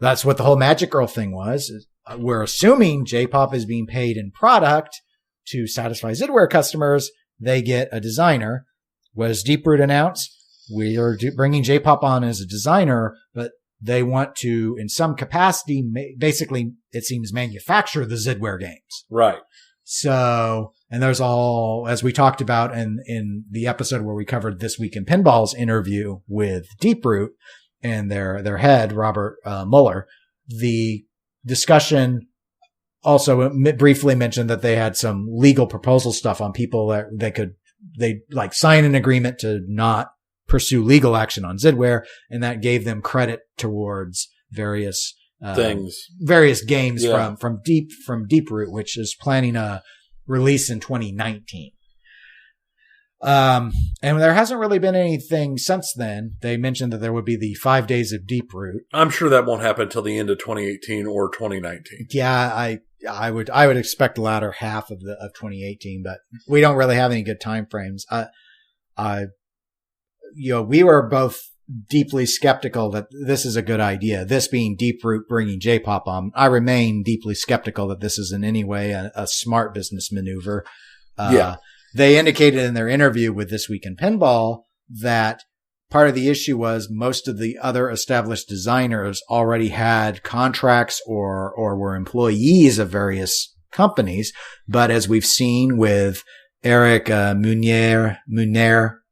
that's what the whole Magic Girl thing was. We're assuming J-pop is being paid in product to satisfy Zidware customers. They get a designer. What does Deeproot announce? We are bringing J-pop on as a designer, but they want to, in some capacity, basically, it seems, manufacture the Zidware games. Right. So, and there's all, as we talked about in the episode where we covered This Week in Pinball's interview with Deeproot and their head, Robert Mueller, the discussion also briefly mentioned that they had some legal proposal stuff on people that they sign an agreement to not pursue legal action on Zidware, and that gave them credit towards various games from Deeproot, which is planning a release in 2019. And there hasn't really been anything since then. They mentioned that there would be the 5 days of Deeproot. I'm sure that won't happen until the end of 2018 or 2019. Yeah, I would expect the latter half of 2018, but we don't really have any good time frames. We were both deeply skeptical that this is a good idea. This being Deeproot bringing J-pop on. I remain deeply skeptical that this is in any way a smart business maneuver. They indicated in their interview with This Week in Pinball that part of the issue was most of the other established designers already had contracts or were employees of various companies. But as we've seen with Eric Munier,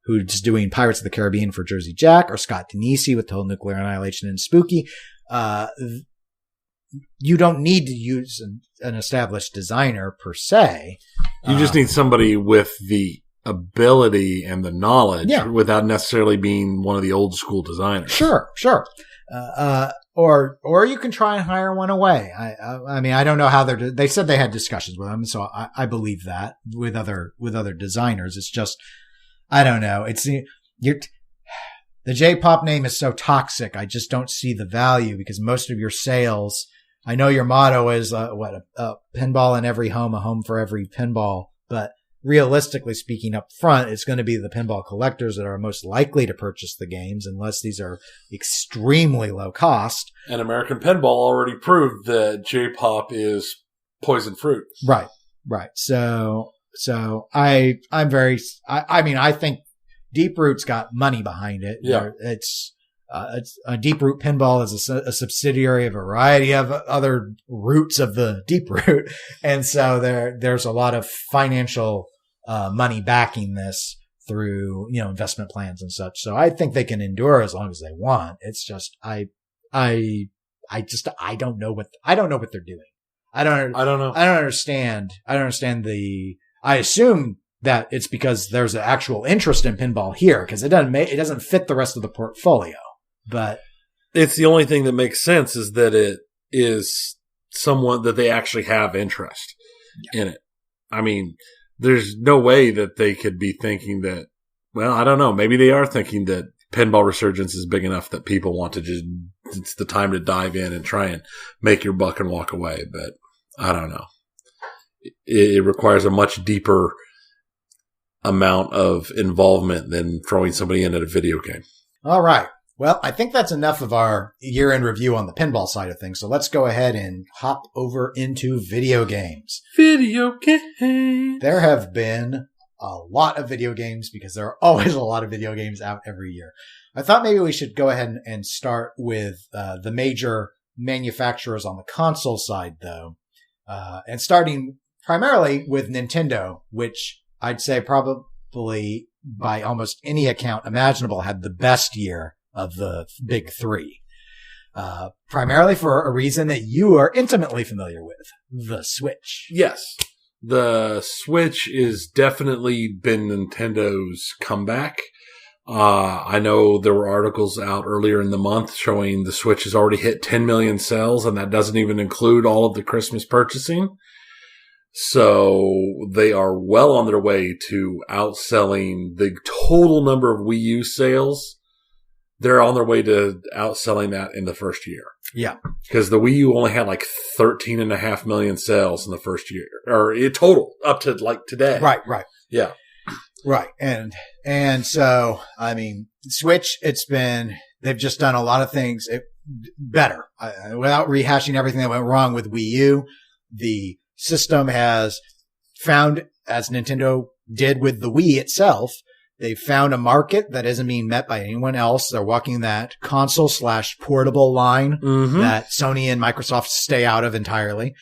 who's doing Pirates of the Caribbean for Jersey Jack, or Scott Denisi with Total Nuclear Annihilation and Spooky, you don't need to use an established designer per se. You just need somebody with the ability and the knowledge without necessarily being one of the old school designers. Sure. Or you can try and hire one away. I mean, I don't know how they said they had discussions with them. So I believe that with other designers. It's just, I don't know. The J-pop name is so toxic. I just don't see the value because most of your sales, I know your motto is a pinball in every home, a home for every pinball, but realistically speaking up front, it's going to be the pinball collectors that are most likely to purchase the games unless these are extremely low cost. And American Pinball already proved that J-pop is poison fruit. Right. So I think Deep Root's got money behind it. Yeah. It's Deep Root Pinball is a subsidiary of a variety of other roots of the Deep Root. And so there's a lot of financial money backing this through, investment plans and such. So I think they can endure as long as they want. It's just, I don't know what they're doing. I don't know. I don't understand. I assume that it's because there's an actual interest in pinball here because it doesn't fit the rest of the portfolio. But it's the only thing that makes sense is that it is someone that they actually have interest in it. I mean, there's no way that they could be thinking that, well, I don't know. Maybe they are thinking that pinball resurgence is big enough that people want to it's the time to dive in and try and make your buck and walk away. But I don't know. It requires a much deeper amount of involvement than throwing somebody in at a video game. All right. Well, I think that's enough of our year-end review on the pinball side of things. So let's go ahead and hop over into video games. Video games. There have been a lot of video games because there are always a lot of video games out every year. I thought maybe we should go ahead and start with the major manufacturers on the console side, though, and starting primarily with Nintendo, which I'd say probably by almost any account imaginable had the best year of the big three. Primarily for a reason that you are intimately familiar with, the Switch. Yes. The Switch is definitely been Nintendo's comeback. I know there were articles out earlier in the month showing the Switch has already hit 10 million sales, and that doesn't even include all of the Christmas purchasing. So they are well on their way to outselling the total number of Wii U sales. They're on their way to outselling that in the first year. Yeah. Because the Wii U only had like 13.5 million sales in the first year, or total up to like today. Right. Yeah. Right. And so, I mean, Switch, they've just done a lot of things better. Without rehashing everything that went wrong with Wii U, the system has found, as Nintendo did with the Wii itself, they've found a market that isn't being met by anyone else. They're walking that console/portable line that Sony and Microsoft stay out of entirely.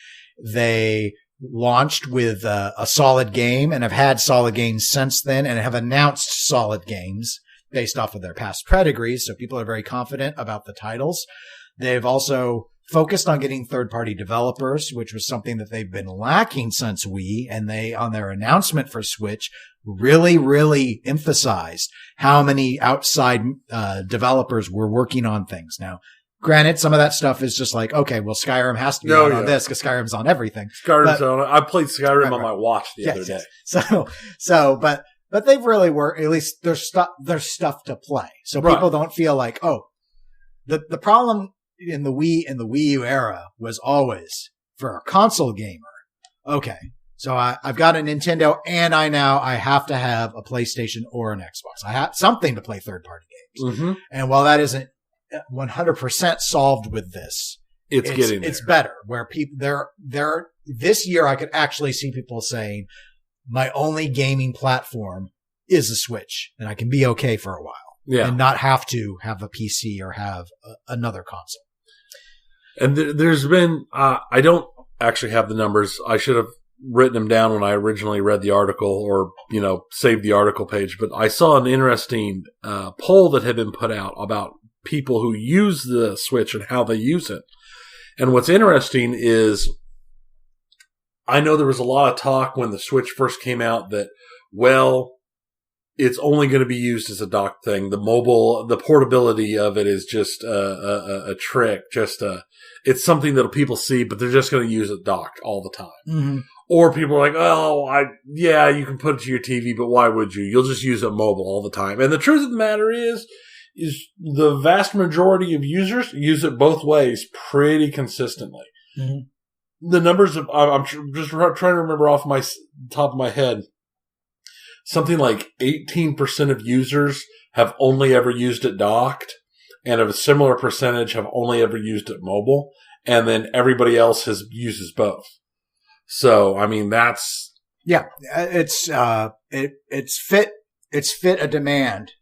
They launched with a solid game and have had solid games since then and have announced solid games based off of their past pedigrees. So people are very confident about the titles. They've also focused on getting third-party developers, which was something that they've been lacking since Wii. And they, on their announcement for Switch, really, really emphasized how many outside developers were working on things. Now, granted, some of that stuff is just like, okay, well, Skyrim has to be on this because Skyrim's on everything. I played Skyrim on my watch the other day. But they've really worked, at least there's stuff to play. So people don't feel like, the problem in the Wii U era was always for a console gamer. Okay. So I've got a Nintendo and I have to have a PlayStation or an Xbox. I have something to play third party games. Mm-hmm. And while that isn't 100% solved with this, it's getting there. It's better where people this year I could actually see people saying my only gaming platform is the Switch and I can be okay for a while. Yeah. And not have to have a PC or have another console. And there's been, I don't actually have the numbers. I should have written them down when I originally read the article or, saved the article page. But I saw an interesting poll that had been put out about people who use the Switch and how they use it. And what's interesting is I know there was a lot of talk when the Switch first came out that, well, it's only going to be used as a dock thing. The portability of it is just a trick. It's something that people see, but they're just going to use it docked all the time. Mm-hmm. Or people are like, oh, you can put it to your TV, but why would you? You'll just use it mobile all the time. And the truth of the matter is the vast majority of users use it both ways pretty consistently. Mm-hmm. The numbers I'm just trying to remember off my top of my head. Something like 18% of users have only ever used it docked, and a similar percentage have only ever used it mobile, and then everybody else uses both. So, I mean, that's... Yeah, it's fit a demand.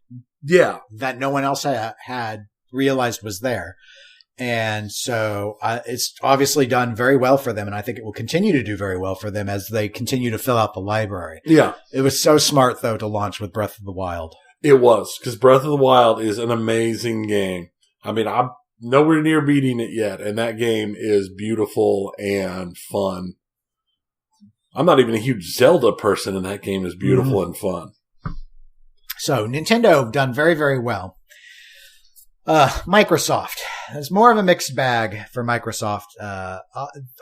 Yeah. That no one else had realized was there. And so it's obviously done very well for them, and I think it will continue to do very well for them as they continue to fill out the library. Yeah. It was so smart, though, to launch with Breath of the Wild. It was, because Breath of the Wild is an amazing game. I mean, I'm nowhere near beating it yet, and that game is beautiful and fun. I'm not even a huge Zelda person, and that game is beautiful and fun. So, Nintendo done very, very well. Microsoft. It's more of a mixed bag for Microsoft.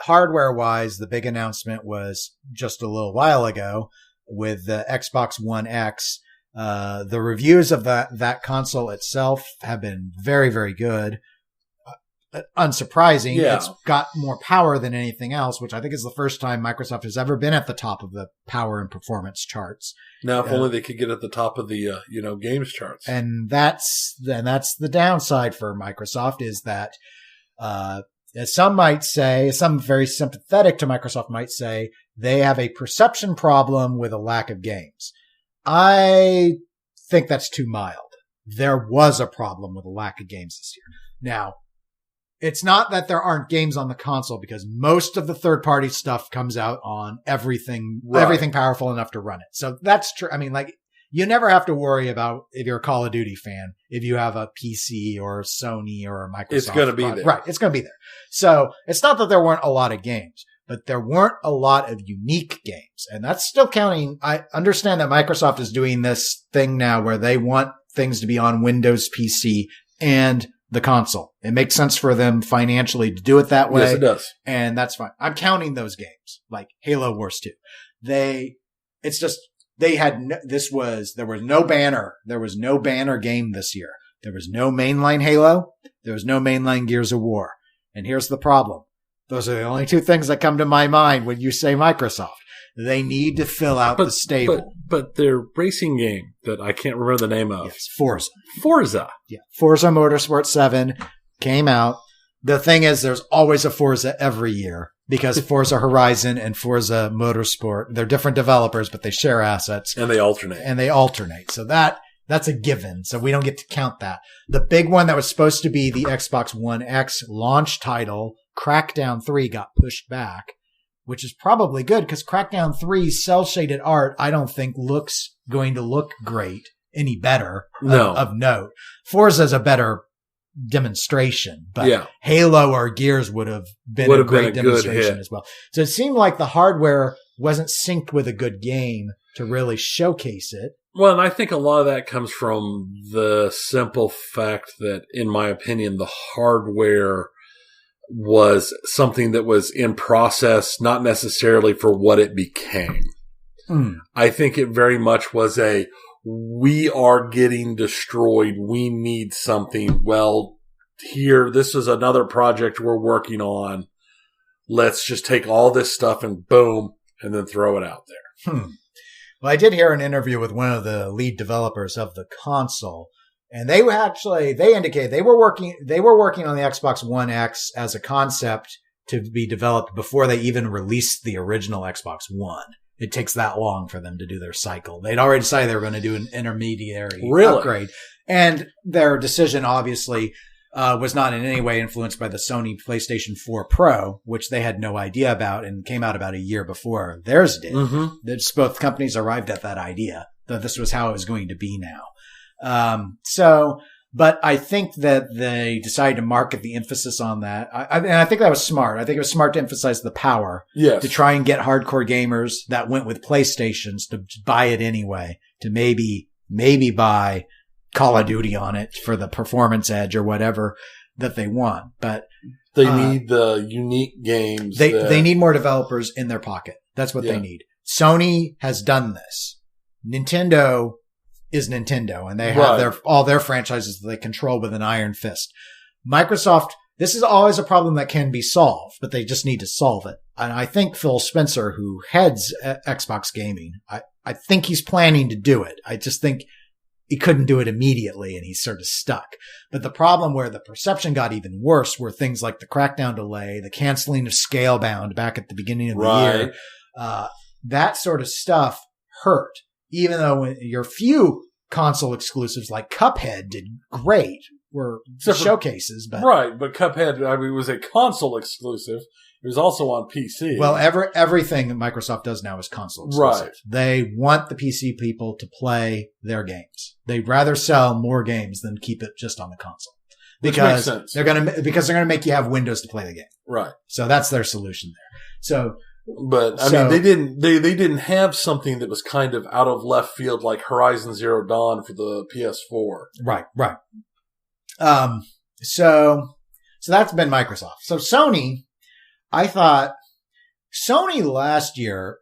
Hardware-wise, the big announcement was just a little while ago with the Xbox One X. The reviews of that console itself have been very, very good. Unsurprising. Yeah. It's got more power than anything else, which I think is the first time Microsoft has ever been at the top of the power and performance charts. Now, if only they could get at the top of the, games charts. And that's the downside for Microsoft is that, as some might say, some very sympathetic to Microsoft might say, they have a perception problem with a lack of games. I think that's too mild. There was a problem with a lack of games this year. Now, it's not that there aren't games on the console because most of the third-party stuff comes out on everything powerful enough to run it. So that's true. I mean, like, you never have to worry about, if you're a Call of Duty fan, if you have a PC or a Sony or a Microsoft. It's going to be there. Right. It's going to be there. So it's not that there weren't a lot of games, but there weren't a lot of unique games. And that's still counting. I understand that Microsoft is doing this thing now where they want things to be on Windows PC and the console. It makes sense for them financially to do it that way. Yes, it does. And that's fine. I'm counting those games, like Halo Wars 2. There was no banner. There was no banner game this year. There was no mainline Halo. There was no mainline Gears of War. And here's the problem. Those are the only two things that come to my mind when you say Microsoft. They need to fill out the stable. But their racing game that I can't remember the name of. Yes, Forza. Yeah. Forza Motorsport 7 came out. The thing is, there's always a Forza every year because Forza Horizon and Forza Motorsport, they're different developers, but they share assets. And they alternate. So that's a given. So we don't get to count that. The big one that was supposed to be the Xbox One X launch title, Crackdown 3, got pushed back, which is probably good because Crackdown 3's cel-shaded art, I don't think going to look great any better of note. Forza's a better demonstration, but Halo or Gears would have been a great demonstration as well. So it seemed like the hardware wasn't synced with a good game to really showcase it. Well, and I think a lot of that comes from the simple fact that, in my opinion, the hardware was something that was in process, not necessarily for what it became. I think it very much was we are getting destroyed. We need something. Well, this is another project we're working on. Let's just take all this stuff and boom, and then throw it out there. Well, I did hear an interview with one of the lead developers of the console, and they indicated they were working on the Xbox One X as a concept to be developed before they even released the original Xbox One. It takes that long for them to do their cycle. They'd already decided they were going to do an intermediary upgrade. And their decision obviously was not in any way influenced by the Sony PlayStation 4 Pro, which they had no idea about and came out about a year before theirs did. Both companies arrived at that idea that this was how it was going to be now. So But I think that they decided to market the emphasis on that. And I think that was smart. I think it was smart to emphasize the power. Yes. To try and get hardcore gamers that went with PlayStations to buy it anyway, to maybe buy Call of Duty on it for the performance edge or whatever that they want. But they need the unique games. They need more developers in their pocket. That's what they need. Sony has done this. Nintendo is Nintendo, and they have all their franchises that they control with an iron fist. Microsoft, this is always a problem that can be solved, but they just need to solve it. And I think Phil Spencer, who heads Xbox Gaming, I think he's planning to do it. I just think he couldn't do it immediately, and he's sort of stuck. But the problem where the perception got even worse were things like the Crackdown delay, the canceling of Scalebound back at the beginning of the year. That sort of stuff hurt. Even though your few console exclusives like Cuphead did great, were showcases. But but Cuphead, I mean, was a console exclusive. It was also on PC. Well, everything that Microsoft does now is console exclusive. Right. They want the PC people to play their games. They'd rather sell more games than keep it just on the console. Because they're gonna make you have Windows to play the game. Right. So that's their solution there. So But I mean, they didn't have something that was kind of out of left field like Horizon Zero Dawn for the PS4. Right. So that's been Microsoft. So Sony, I thought Sony last year,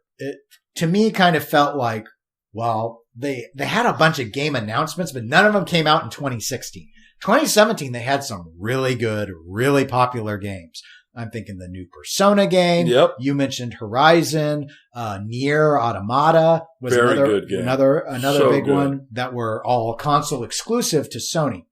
to me, kind of felt like, well, they had a bunch of game announcements, but none of them came out in 2016. 2017, they had some really good, really popular games. I'm thinking the new Persona game. Yep. You mentioned Horizon, Nier Automata was good game. Another so big good one that were all console exclusive to Sony.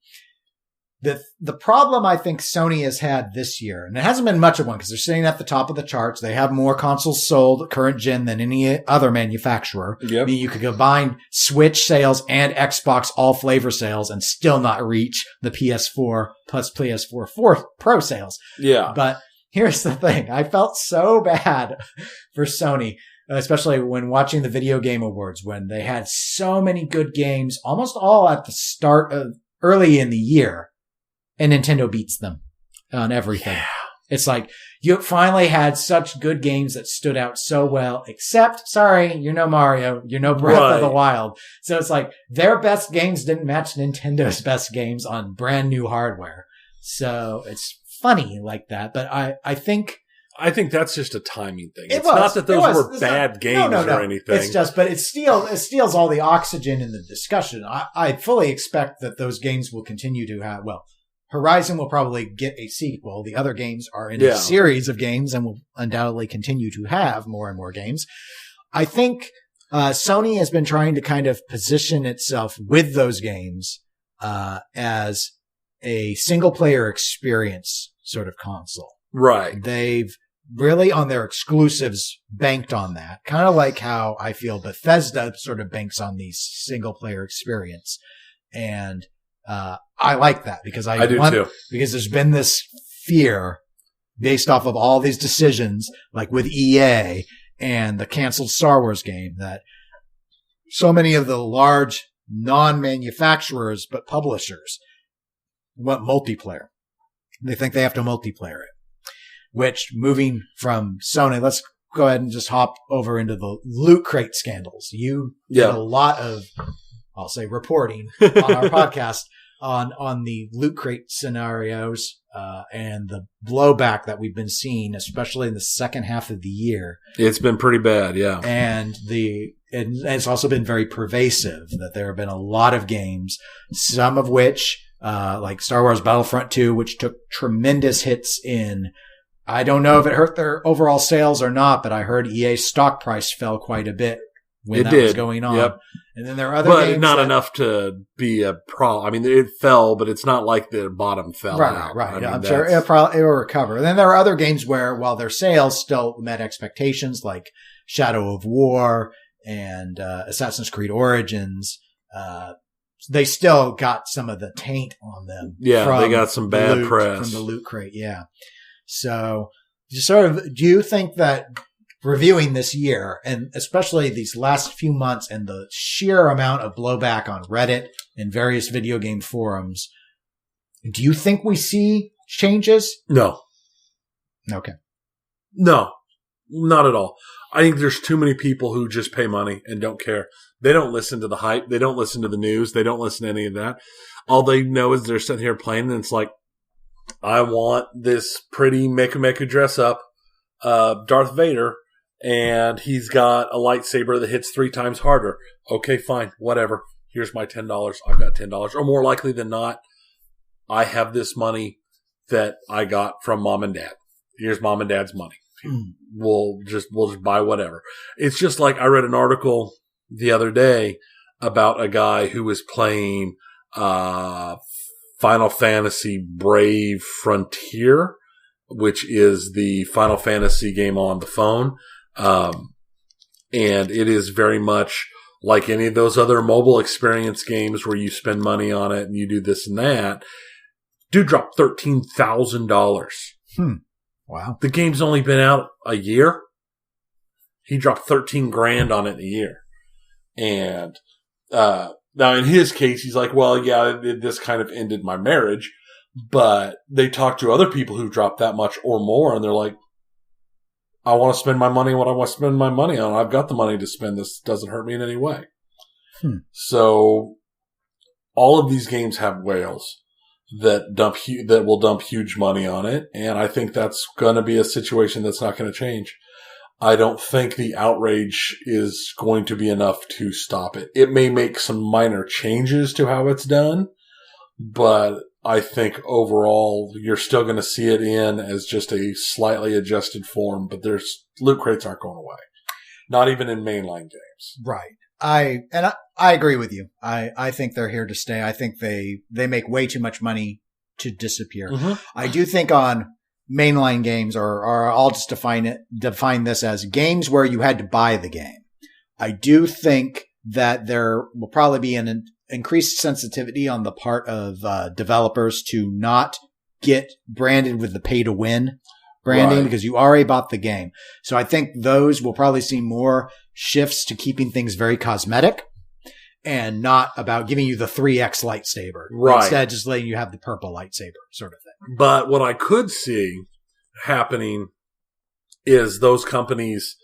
The problem I think Sony has had this year, and it hasn't been much of one because they're sitting at the top of the charts. They have more consoles sold current gen than any other manufacturer. Yep. I mean, you could combine Switch sales and Xbox all flavor sales and still not reach the PS4 plus PS4 Pro sales. Yeah. But here's the thing. I felt so bad for Sony, especially when watching the Video Game Awards, when they had so many good games, almost all at the start of early in the year. And Nintendo beats them on everything. Yeah. It's like, you finally had such good games that stood out so well, except, sorry, you're no Mario, you're no Breath of the Wild. So it's like, their best games didn't match Nintendo's best games on brand new hardware. So it's funny like that, but I think that's just a timing thing. It's not that those were bad games or anything. It's just, but it steals all the oxygen in the discussion. I fully expect that those games will continue to have, Horizon will probably get a sequel. The other games are in a series of games and will undoubtedly continue to have more and more games. I think Sony has been trying to kind of position itself with those games as a single-player experience sort of console. Right. They've really, on their exclusives, banked on that. Kind of like how I feel Bethesda sort of banks on these single-player experience. And I like that because I do too. Because there's been this fear based off of all these decisions, like with EA and the canceled Star Wars game, that so many of the large non-manufacturers but publishers want multiplayer. They think they have to multiplayer it. Which, moving from Sony, let's go ahead and just hop over into the Loot Crate scandals. You did a lot of, I'll say, reporting on our podcast on the Loot Crate scenarios and the blowback that we've been seeing, especially in the second half of the year. It's been pretty bad, yeah. And it's also been very pervasive, that there have been a lot of games, some of which, like Star Wars Battlefront 2, which took tremendous hits in, I don't know if it hurt their overall sales or not, but I heard EA's stock price fell quite a bit when that was going on. Yep. And then there are other games. But not enough to be a problem. I mean, it fell, but it's not like the bottom fell out. Right. I mean, I'm sure it will recover. And then there are other games where, while their sales still met expectations, like Shadow of War and Assassin's Creed Origins, they still got some of the taint on them. Yeah, they got some bad press. From the Loot Crate, yeah. So, do you think that reviewing this year, and especially these last few months and the sheer amount of blowback on Reddit and various video game forums, Do you think we see changes? No. Okay. No, not at all. I think there's too many people who just pay money and don't care. They don't listen to the hype. They don't listen to the news. They don't listen to any of that. All they know is they're sitting here playing, and it's like, I want this pretty Mecha dress up Darth Vader, and he's got a lightsaber that hits 3 times harder. Okay, fine, whatever. Here's my $10. I've got $10. Or more likely than not, I have this money that I got from mom and dad. Here's mom and dad's money. We'll just buy whatever. It's just like I read an article the other day about a guy who was playing Final Fantasy Brave Frontier, which is the Final Fantasy game on the phone. And it is very much like any of those other mobile experience games where you spend money on it and you do this and that. Dude dropped $13,000. Wow. The game's only been out a year. He dropped $13,000 on it in a year. And, now in his case, he's like, well, yeah, this kind of ended my marriage, but they talk to other people who dropped that much or more. And they're like, I want to spend my money on what I want to spend my money on. I've got the money to spend. This doesn't hurt me in any way. So all of these games have whales that will dump huge money on it. And I think that's going to be a situation that's not going to change. I don't think the outrage is going to be enough to stop it. It may make some minor changes to how it's done, but I think overall you're still going to see it in as just a slightly adjusted form, but loot crates aren't going away. Not even in mainline games. Right. I agree with you. I think they're here to stay. I think they make way too much money to disappear. I do think on mainline games, or I'll just define this as games where you had to buy the game. I do think that there will probably be an increased sensitivity on the part of developers to not get branded with the pay to win branding, because you already bought the game. So I think those will probably see more shifts to keeping things very cosmetic and not about giving you the 3X lightsaber. Right. Instead, just letting you have the purple lightsaber sort of thing. But what I could see happening is those companies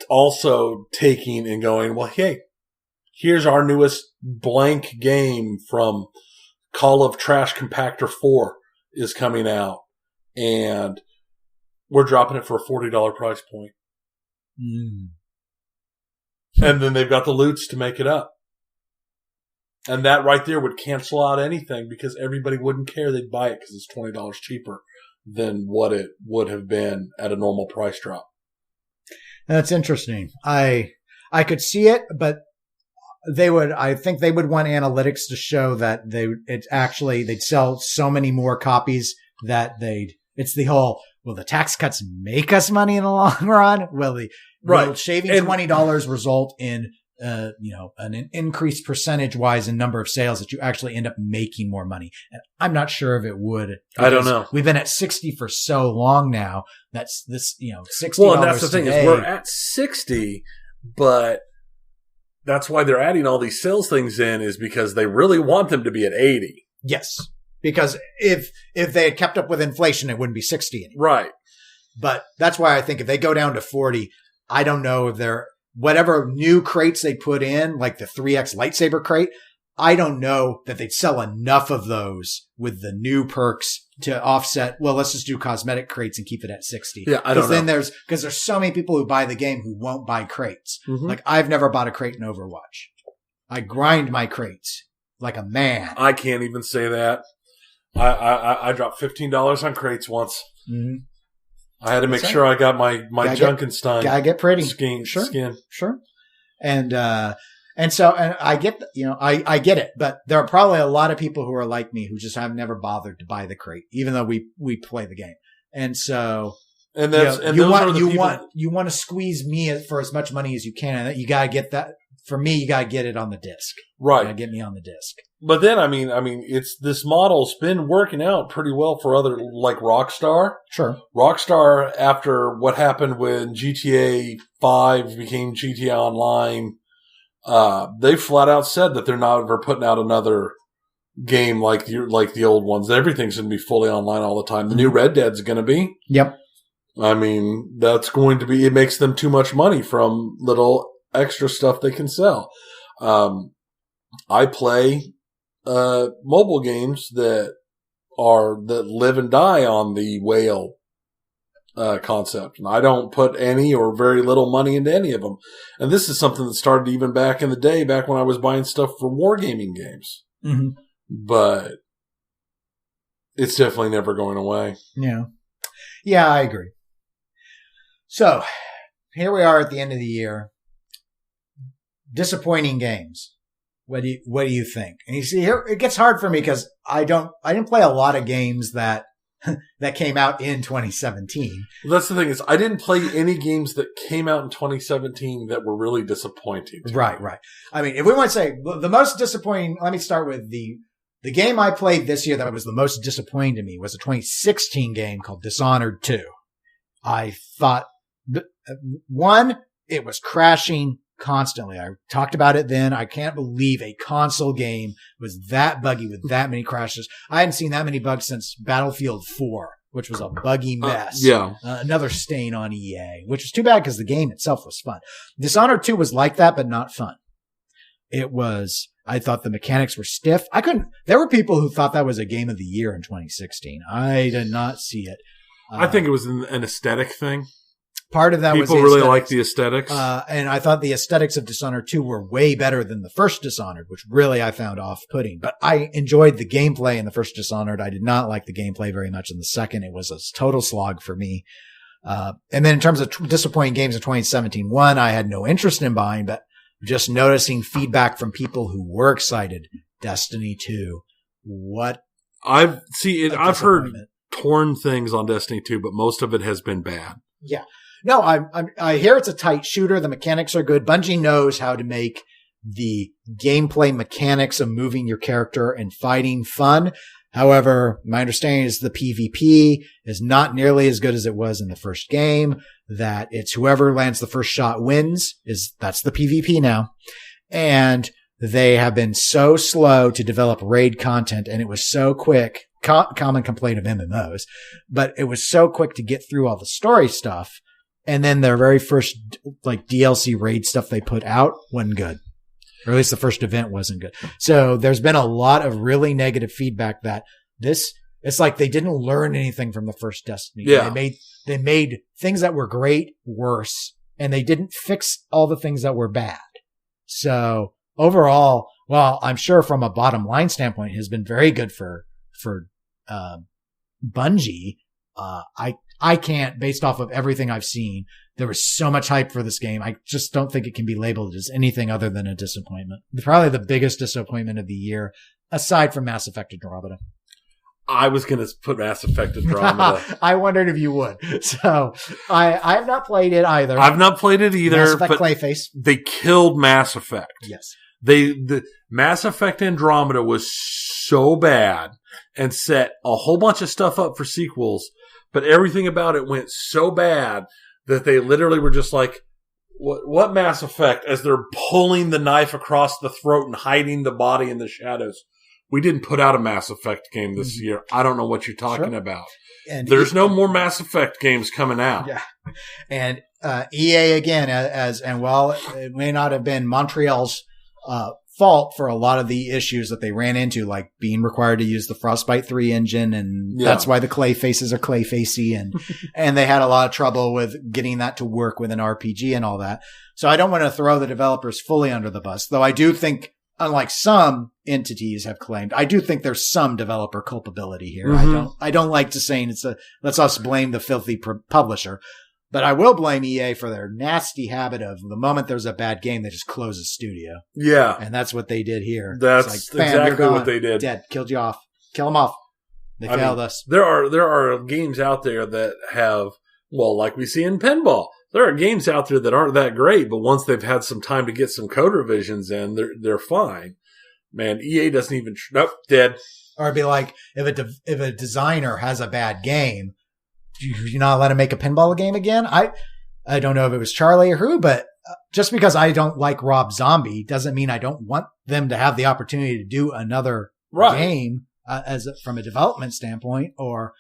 also taking and going, well, hey, here's our newest blank game from Call of Trash Compactor 4 is coming out, and we're dropping it for a $40 price point. And then they've got the loots to make it up. And that right there would cancel out anything because everybody wouldn't care. They'd buy it because it's $20 cheaper than what it would have been at a normal price drop. That's interesting. I could see it, but I think they would want analytics to show that they'd sell so many more copies that it's the whole, will the tax cuts make us money in the long run? Will shaving $20 result in an increased percentage wise in number of sales that you actually end up making more money? And I'm not sure if it would. I don't know. We've been at 60 for so long now. That's this, $60. Well, and that's the thing is we're at 60, but that's why they're adding all these sales things in, is because they really want them to be at 80. Yes. Because if they had kept up with inflation, it wouldn't be 60 anymore. Right. But that's why I think if they go down to 40, I don't know if whatever new crates they put in, like the 3X lightsaber crate, I don't know that they'd sell enough of those with the new perks to offset. Well, let's just do cosmetic crates and keep it at 60. Yeah, I don't know. Because there's so many people who buy the game who won't buy crates. Like, I've never bought a crate in Overwatch. I grind my crates like a man. I can't even say that. I dropped $15 on crates once. I had to make sure I got my Junkenstein. Gotta get pretty. Skin. Sure. And I get, I get it, but there are probably a lot of people who are like me who just have never bothered to buy the crate, even though we play the game. And so, you want to squeeze me for as much money as you can. And you got to get that. For me, you got to get it on the disc. Right. You got to get me on the disc. But then, I mean, this model's been working out pretty well for other, like Rockstar. Sure. Rockstar, after what happened when GTA 5 became GTA Online, they flat out said that they're not ever putting out another game like the old ones. Everything's going to be fully online all the time. The new Red Dead's going to be. Yep. I mean, that's going to be, it makes them too much money from little extra stuff they can sell. I play mobile games that live and die on the whale concept. And I don't put any or very little money into any of them. And this is something that started even back in the day, back when I was buying stuff for wargaming games. Mm-hmm. But it's definitely never going away. Yeah. Yeah, I agree. So here we are at the end of the year. Disappointing games. What do you think? And you see here, it gets hard for me because I didn't play a lot of games that came out in 2017. Well, that's the thing is I didn't play any games that came out in 2017 that were really disappointing. Right. I mean, if we want to say the most disappointing, let me start with the game I played this year that was the most disappointing to me was a 2016 game called Dishonored 2. I thought, one, it was crashing constantly. I talked about it then. I can't believe a console game was that buggy with that many crashes. I hadn't seen that many bugs since Battlefield 4, which was a buggy mess. Another stain on EA, which was too bad because the game itself was fun. Dishonored 2 was like that, but not fun. I thought the mechanics were stiff. There were people who thought that was a game of the year in 2016. I did not see it. I think it was an aesthetic thing. Part of that was people really like the aesthetics. And I thought the aesthetics of Dishonored 2 were way better than the first Dishonored, which really I found off-putting. But I enjoyed the gameplay in the first Dishonored. I did not like the gameplay very much in the second. It was a total slog for me. And then in terms of disappointing games in 2017, one, I had no interest in buying, but just noticing feedback from people who were excited. Destiny 2. I've heard torn things on Destiny 2, but most of it has been bad. Yeah. No, I hear it's a tight shooter. The mechanics are good. Bungie knows how to make the gameplay mechanics of moving your character and fighting fun. However, my understanding is the PvP is not nearly as good as it was in the first game, that it's whoever lands the first shot wins. That's the PvP now. And they have been so slow to develop raid content, and it was so quick. Common complaint of MMOs, but it was so quick to get through all the story stuff. And then their very first DLC raid stuff they put out wasn't good. Or at least the first event wasn't good. So there's been a lot of really negative feedback that it's like they didn't learn anything from the first Destiny. Yeah. They made things that were great worse, and they didn't fix all the things that were bad. So overall, well, I'm sure from a bottom line standpoint, it has been very good for Bungie. I can't, based off of everything I've seen, there was so much hype for this game. I just don't think it can be labeled as anything other than a disappointment. Probably the biggest disappointment of the year, aside from Mass Effect Andromeda. I was going to put Mass Effect Andromeda. I wondered if you would. So I have not played it either. I've not played it either. Mass Effect Clayface. They killed Mass Effect. Yes. The Mass Effect Andromeda was so bad and set a whole bunch of stuff up for sequels, but everything about it went so bad that they literally were just like, what Mass Effect? As they're pulling the knife across the throat and hiding the body in the shadows. We didn't put out a Mass Effect game this year. I don't know what you're talking about. And there's no more Mass Effect games coming out. Yeah. And EA again, and while it may not have been Montreal's fault for a lot of the issues that they ran into, like being required to use the Frostbite 3 engine, and that's why the clay faces are clay facey, and they had a lot of trouble with getting that to work with an RPG and all that. So I don't want to throw the developers fully under the bus, though I do think, unlike some entities have claimed, I do think there's some developer culpability here. Mm-hmm. I don't like to say let's us blame the filthy publisher. But I will blame EA for their nasty habit of the moment there's a bad game, they just close the studio. Yeah. And that's what they did here. That's exactly what they did. Dead. Killed you off. Kill them off. They failed us. There are games out there that have, well, like we see in pinball, there are games out there that aren't that great, but once they've had some time to get some code revisions in, they're fine. Man, EA doesn't even, nope, dead. Or it'd be like, if a designer has a bad game, you not let him make a pinball game again? I don't know if it was Charlie or who, but just because I don't like Rob Zombie doesn't mean I don't want them to have the opportunity to do another game from a development standpoint, or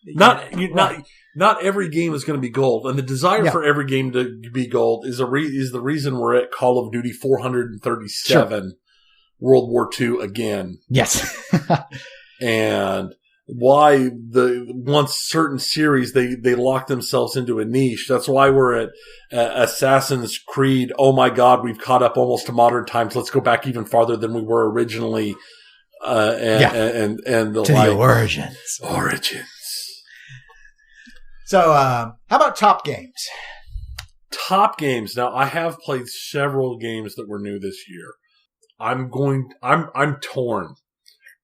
not every game is going to be gold, and the desire for every game to be gold is the reason we're at Call of Duty 437 World War II again. Yes. And why once certain series, they lock themselves into a niche. That's why we're at Assassin's Creed. Oh my God, we've caught up almost to modern times. Let's go back even farther than we were originally. And the origins. So, how about top games? Top games. Now, I have played several games that were new this year. I'm torn,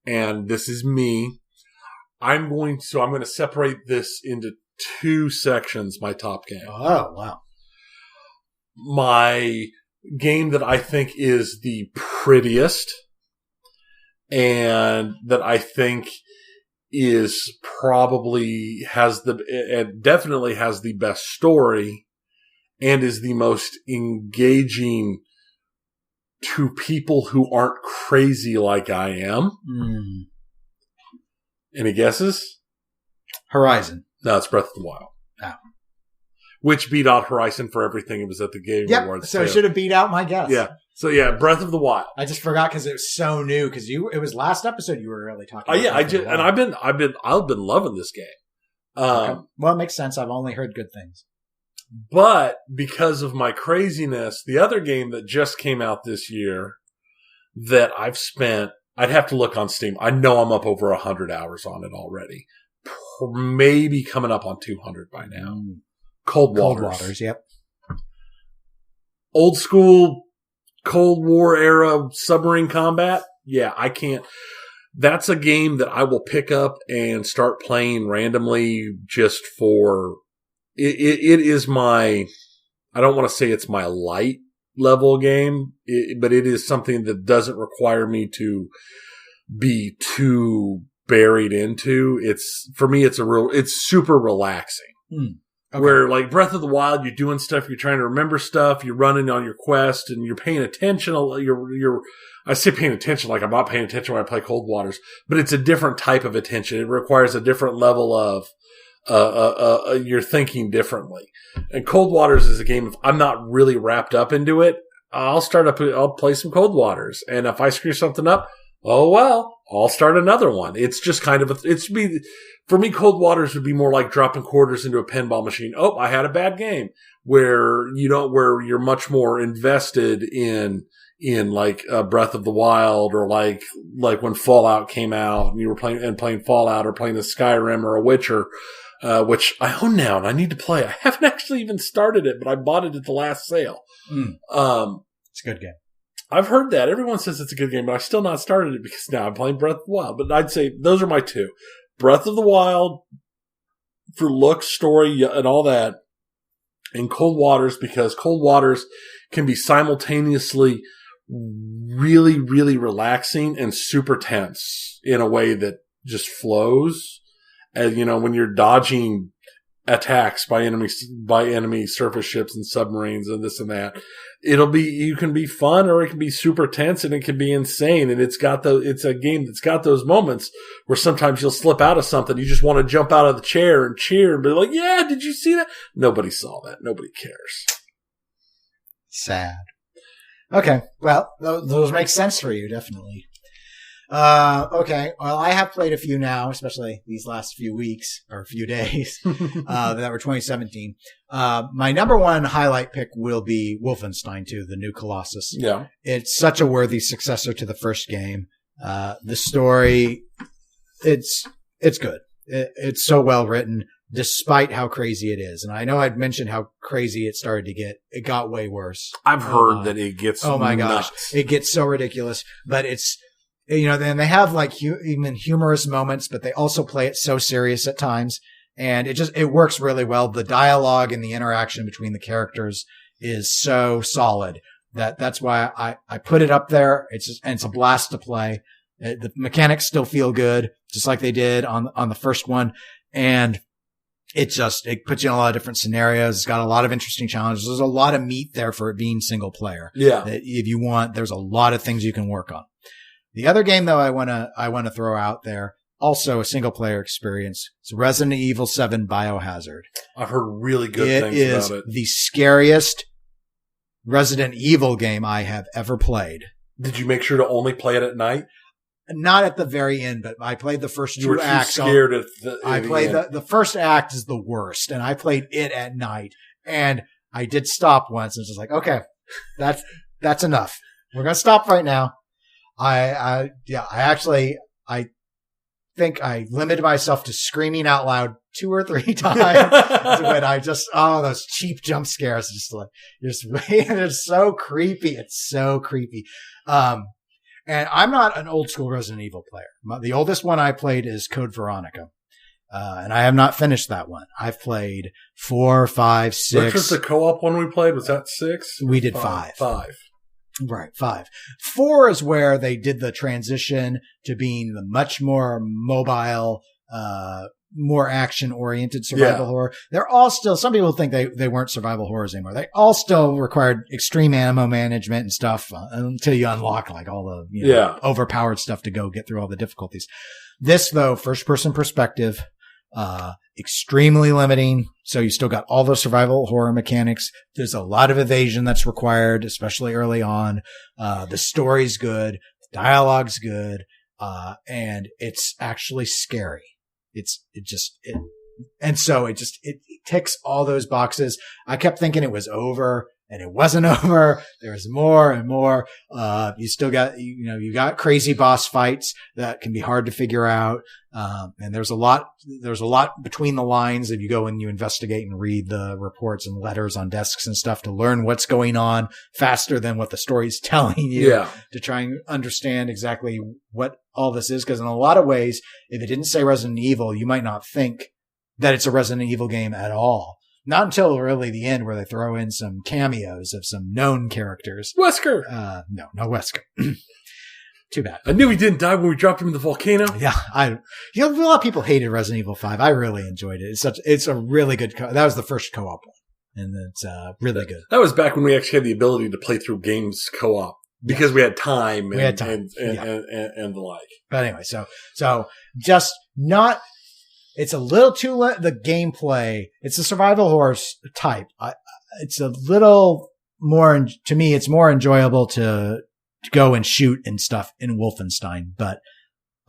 and this is me. I'm going to separate this into two sections, my top game. Oh, wow. My game that I think is the prettiest and that I think is definitely has the best story and is the most engaging to people who aren't crazy like I am. Any guesses? Horizon. No, it's Breath of the Wild. Oh. Which beat out Horizon for everything. It was at the Game Awards. So it should have beat out my guess. Yeah. So yeah, Breath of the Wild. I just forgot because it was so new. Because it was last episode you were really talking. Yeah, I've been loving this game. Okay. Well, it makes sense. I've only heard good things. But because of my craziness, the other game that just came out this year that I'd have to look on Steam. I know I'm up over 100 hours on it already. Maybe coming up on 200 by now. Cold Waters. Yep. Old school Cold War era submarine combat. Yeah, I can't. That's a game that I will pick up and start playing randomly just for it is my, I don't want to say it's my light level game, but it is something that doesn't require me to be too buried into. For me, it's super relaxing. Okay. Where like Breath of the Wild, you're doing stuff, you're trying to remember stuff, you're running on your quest, and you're paying attention. I say paying attention like I'm not paying attention when I play Cold Waters, but it's a different type of attention. It requires a different level of you're thinking differently. And Cold Waters is a game, if I'm not really wrapped up into it, I'll play some Cold Waters. And if I screw something up, oh well, I'll start another one. It's just kind of for me, Cold Waters would be more like dropping quarters into a pinball machine. Oh, I had a bad game. Where you're much more invested in like Breath of the Wild, or like when Fallout came out and you were playing Fallout, or playing a Skyrim or a Witcher, which I own now and I need to play. I haven't actually even started it, but I bought it at the last sale. It's a good game. I've heard that. Everyone says it's a good game, but I've still not started it because now I'm playing Breath of the Wild. But I'd say those are my two. Breath of the Wild for look, story, and all that, and Cold Waters because Cold Waters can be simultaneously really, really relaxing and super tense in a way that just flows. And, when you're dodging attacks by enemy surface ships and submarines and this and that, you can be fun, or it can be super tense, and it can be insane. And it's a game that's got those moments where sometimes you'll slip out of something. You just want to jump out of the chair and cheer and be like, yeah, did you see that? Nobody saw that. Nobody cares. Sad. Okay. Well, those make sense for you, definitely. Okay. Well, I have played a few now, especially these last few weeks or few days, that were 2017. My number one highlight pick will be Wolfenstein 2, the new Colossus. Yeah. It's such a worthy successor to the first game. The story, it's good. It's so well written, despite how crazy it is. And I know I'd mentioned how crazy it started to get. It got way worse. I've heard that it gets oh my nuts. Gosh. It gets so ridiculous, but it's, then they have like even humorous moments, but they also play it so serious at times. And it works really well. The dialogue and the interaction between the characters is so solid that's why I put it up there. It's a blast to play. The mechanics still feel good, just like they did on the first one. And it puts you in a lot of different scenarios. It's got a lot of interesting challenges. There's a lot of meat there for it being single player. Yeah. If you want, there's a lot of things you can work on. The other game though I want to throw out there, also a single player experience. It's Resident Evil 7 Biohazard. I've heard really good things about it. It is the scariest Resident Evil game I have ever played. Did you make sure to only play it at night? Not at the very end, but I played the first You were two too acts. scared at I played the first act is the worst, and I played it at night. And I did stop once and was just like, okay, that's enough. We're gonna stop right now. I think I limited myself to screaming out loud 2 or 3 times when I just, those cheap jump scares, it's so creepy. It's so creepy. And I'm not an old school Resident Evil player. The oldest one I played is Code Veronica. And I have not finished that one. I've played 4, 5, 6. Which was the co-op one we played? Was that 6? We did 5. 5. Right, 5. 4 is where they did the transition to being the much more mobile, more action-oriented survival horror. They're all still, some people think they weren't survival horrors anymore. They all still required extreme ammo management and stuff until you unlock like all the overpowered stuff to go get through all the difficulties. This, though, first-person perspective, extremely limiting. So you still got all those survival horror mechanics. There's a lot of evasion that's required, especially early on. The story's good. The dialogue's good. And it's actually scary. It ticks all those boxes. I kept thinking it was over and it wasn't over. There's more and more. You still got, you got crazy boss fights that can be hard to figure out. And there's a lot between the lines if you go and you investigate and read the reports and letters on desks and stuff to learn what's going on faster than what the story's telling you to try and understand exactly what all this is. Cause in a lot of ways, if it didn't say Resident Evil, you might not think that it's a Resident Evil game at all. Not until really the end where they throw in some cameos of some known characters. Wesker! No Wesker. Too bad. I knew he didn't die when we dropped him in the volcano. Yeah, a lot of people hated Resident Evil 5. I really enjoyed it. It's a really good, that was the first co-op one. And it's, really good. That was back when we actually had the ability to play through games co-op because we had time and the like. But anyway, so just not, it's a little too, the gameplay, it's a survival horror type. It's a little more, to me, it's more enjoyable to go and shoot and stuff in Wolfenstein. But,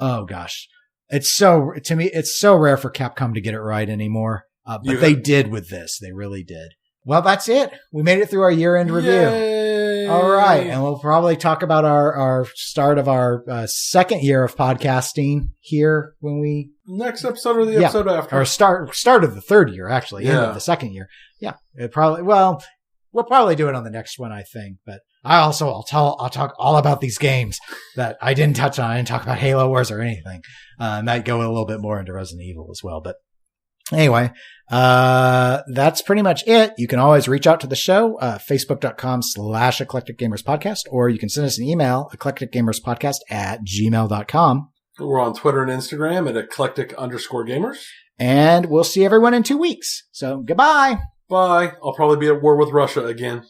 oh gosh, to me, it's so rare for Capcom to get it right anymore. But they did with this. They really did. Well, that's it. We made it through our year-end review. Yay. All right. And we'll probably talk about our start of our second year of podcasting here when we... Next episode or the episode after? Or start of the third year, actually. End of the second year. Yeah. We'll probably do it on the next one, I think. But I'll talk all about these games that I didn't touch on. I didn't talk about Halo Wars or anything. Might go a little bit more into Resident Evil as well. But anyway, that's pretty much it. You can always reach out to the show, facebook.com/Eclectic Gamers Podcast, or you can send us an email, eclecticgamerspodcast@gmail.com. We're on Twitter and Instagram at eclectic_gamers. And we'll see everyone in 2 weeks. So goodbye. Bye. I'll probably be at war with Russia again.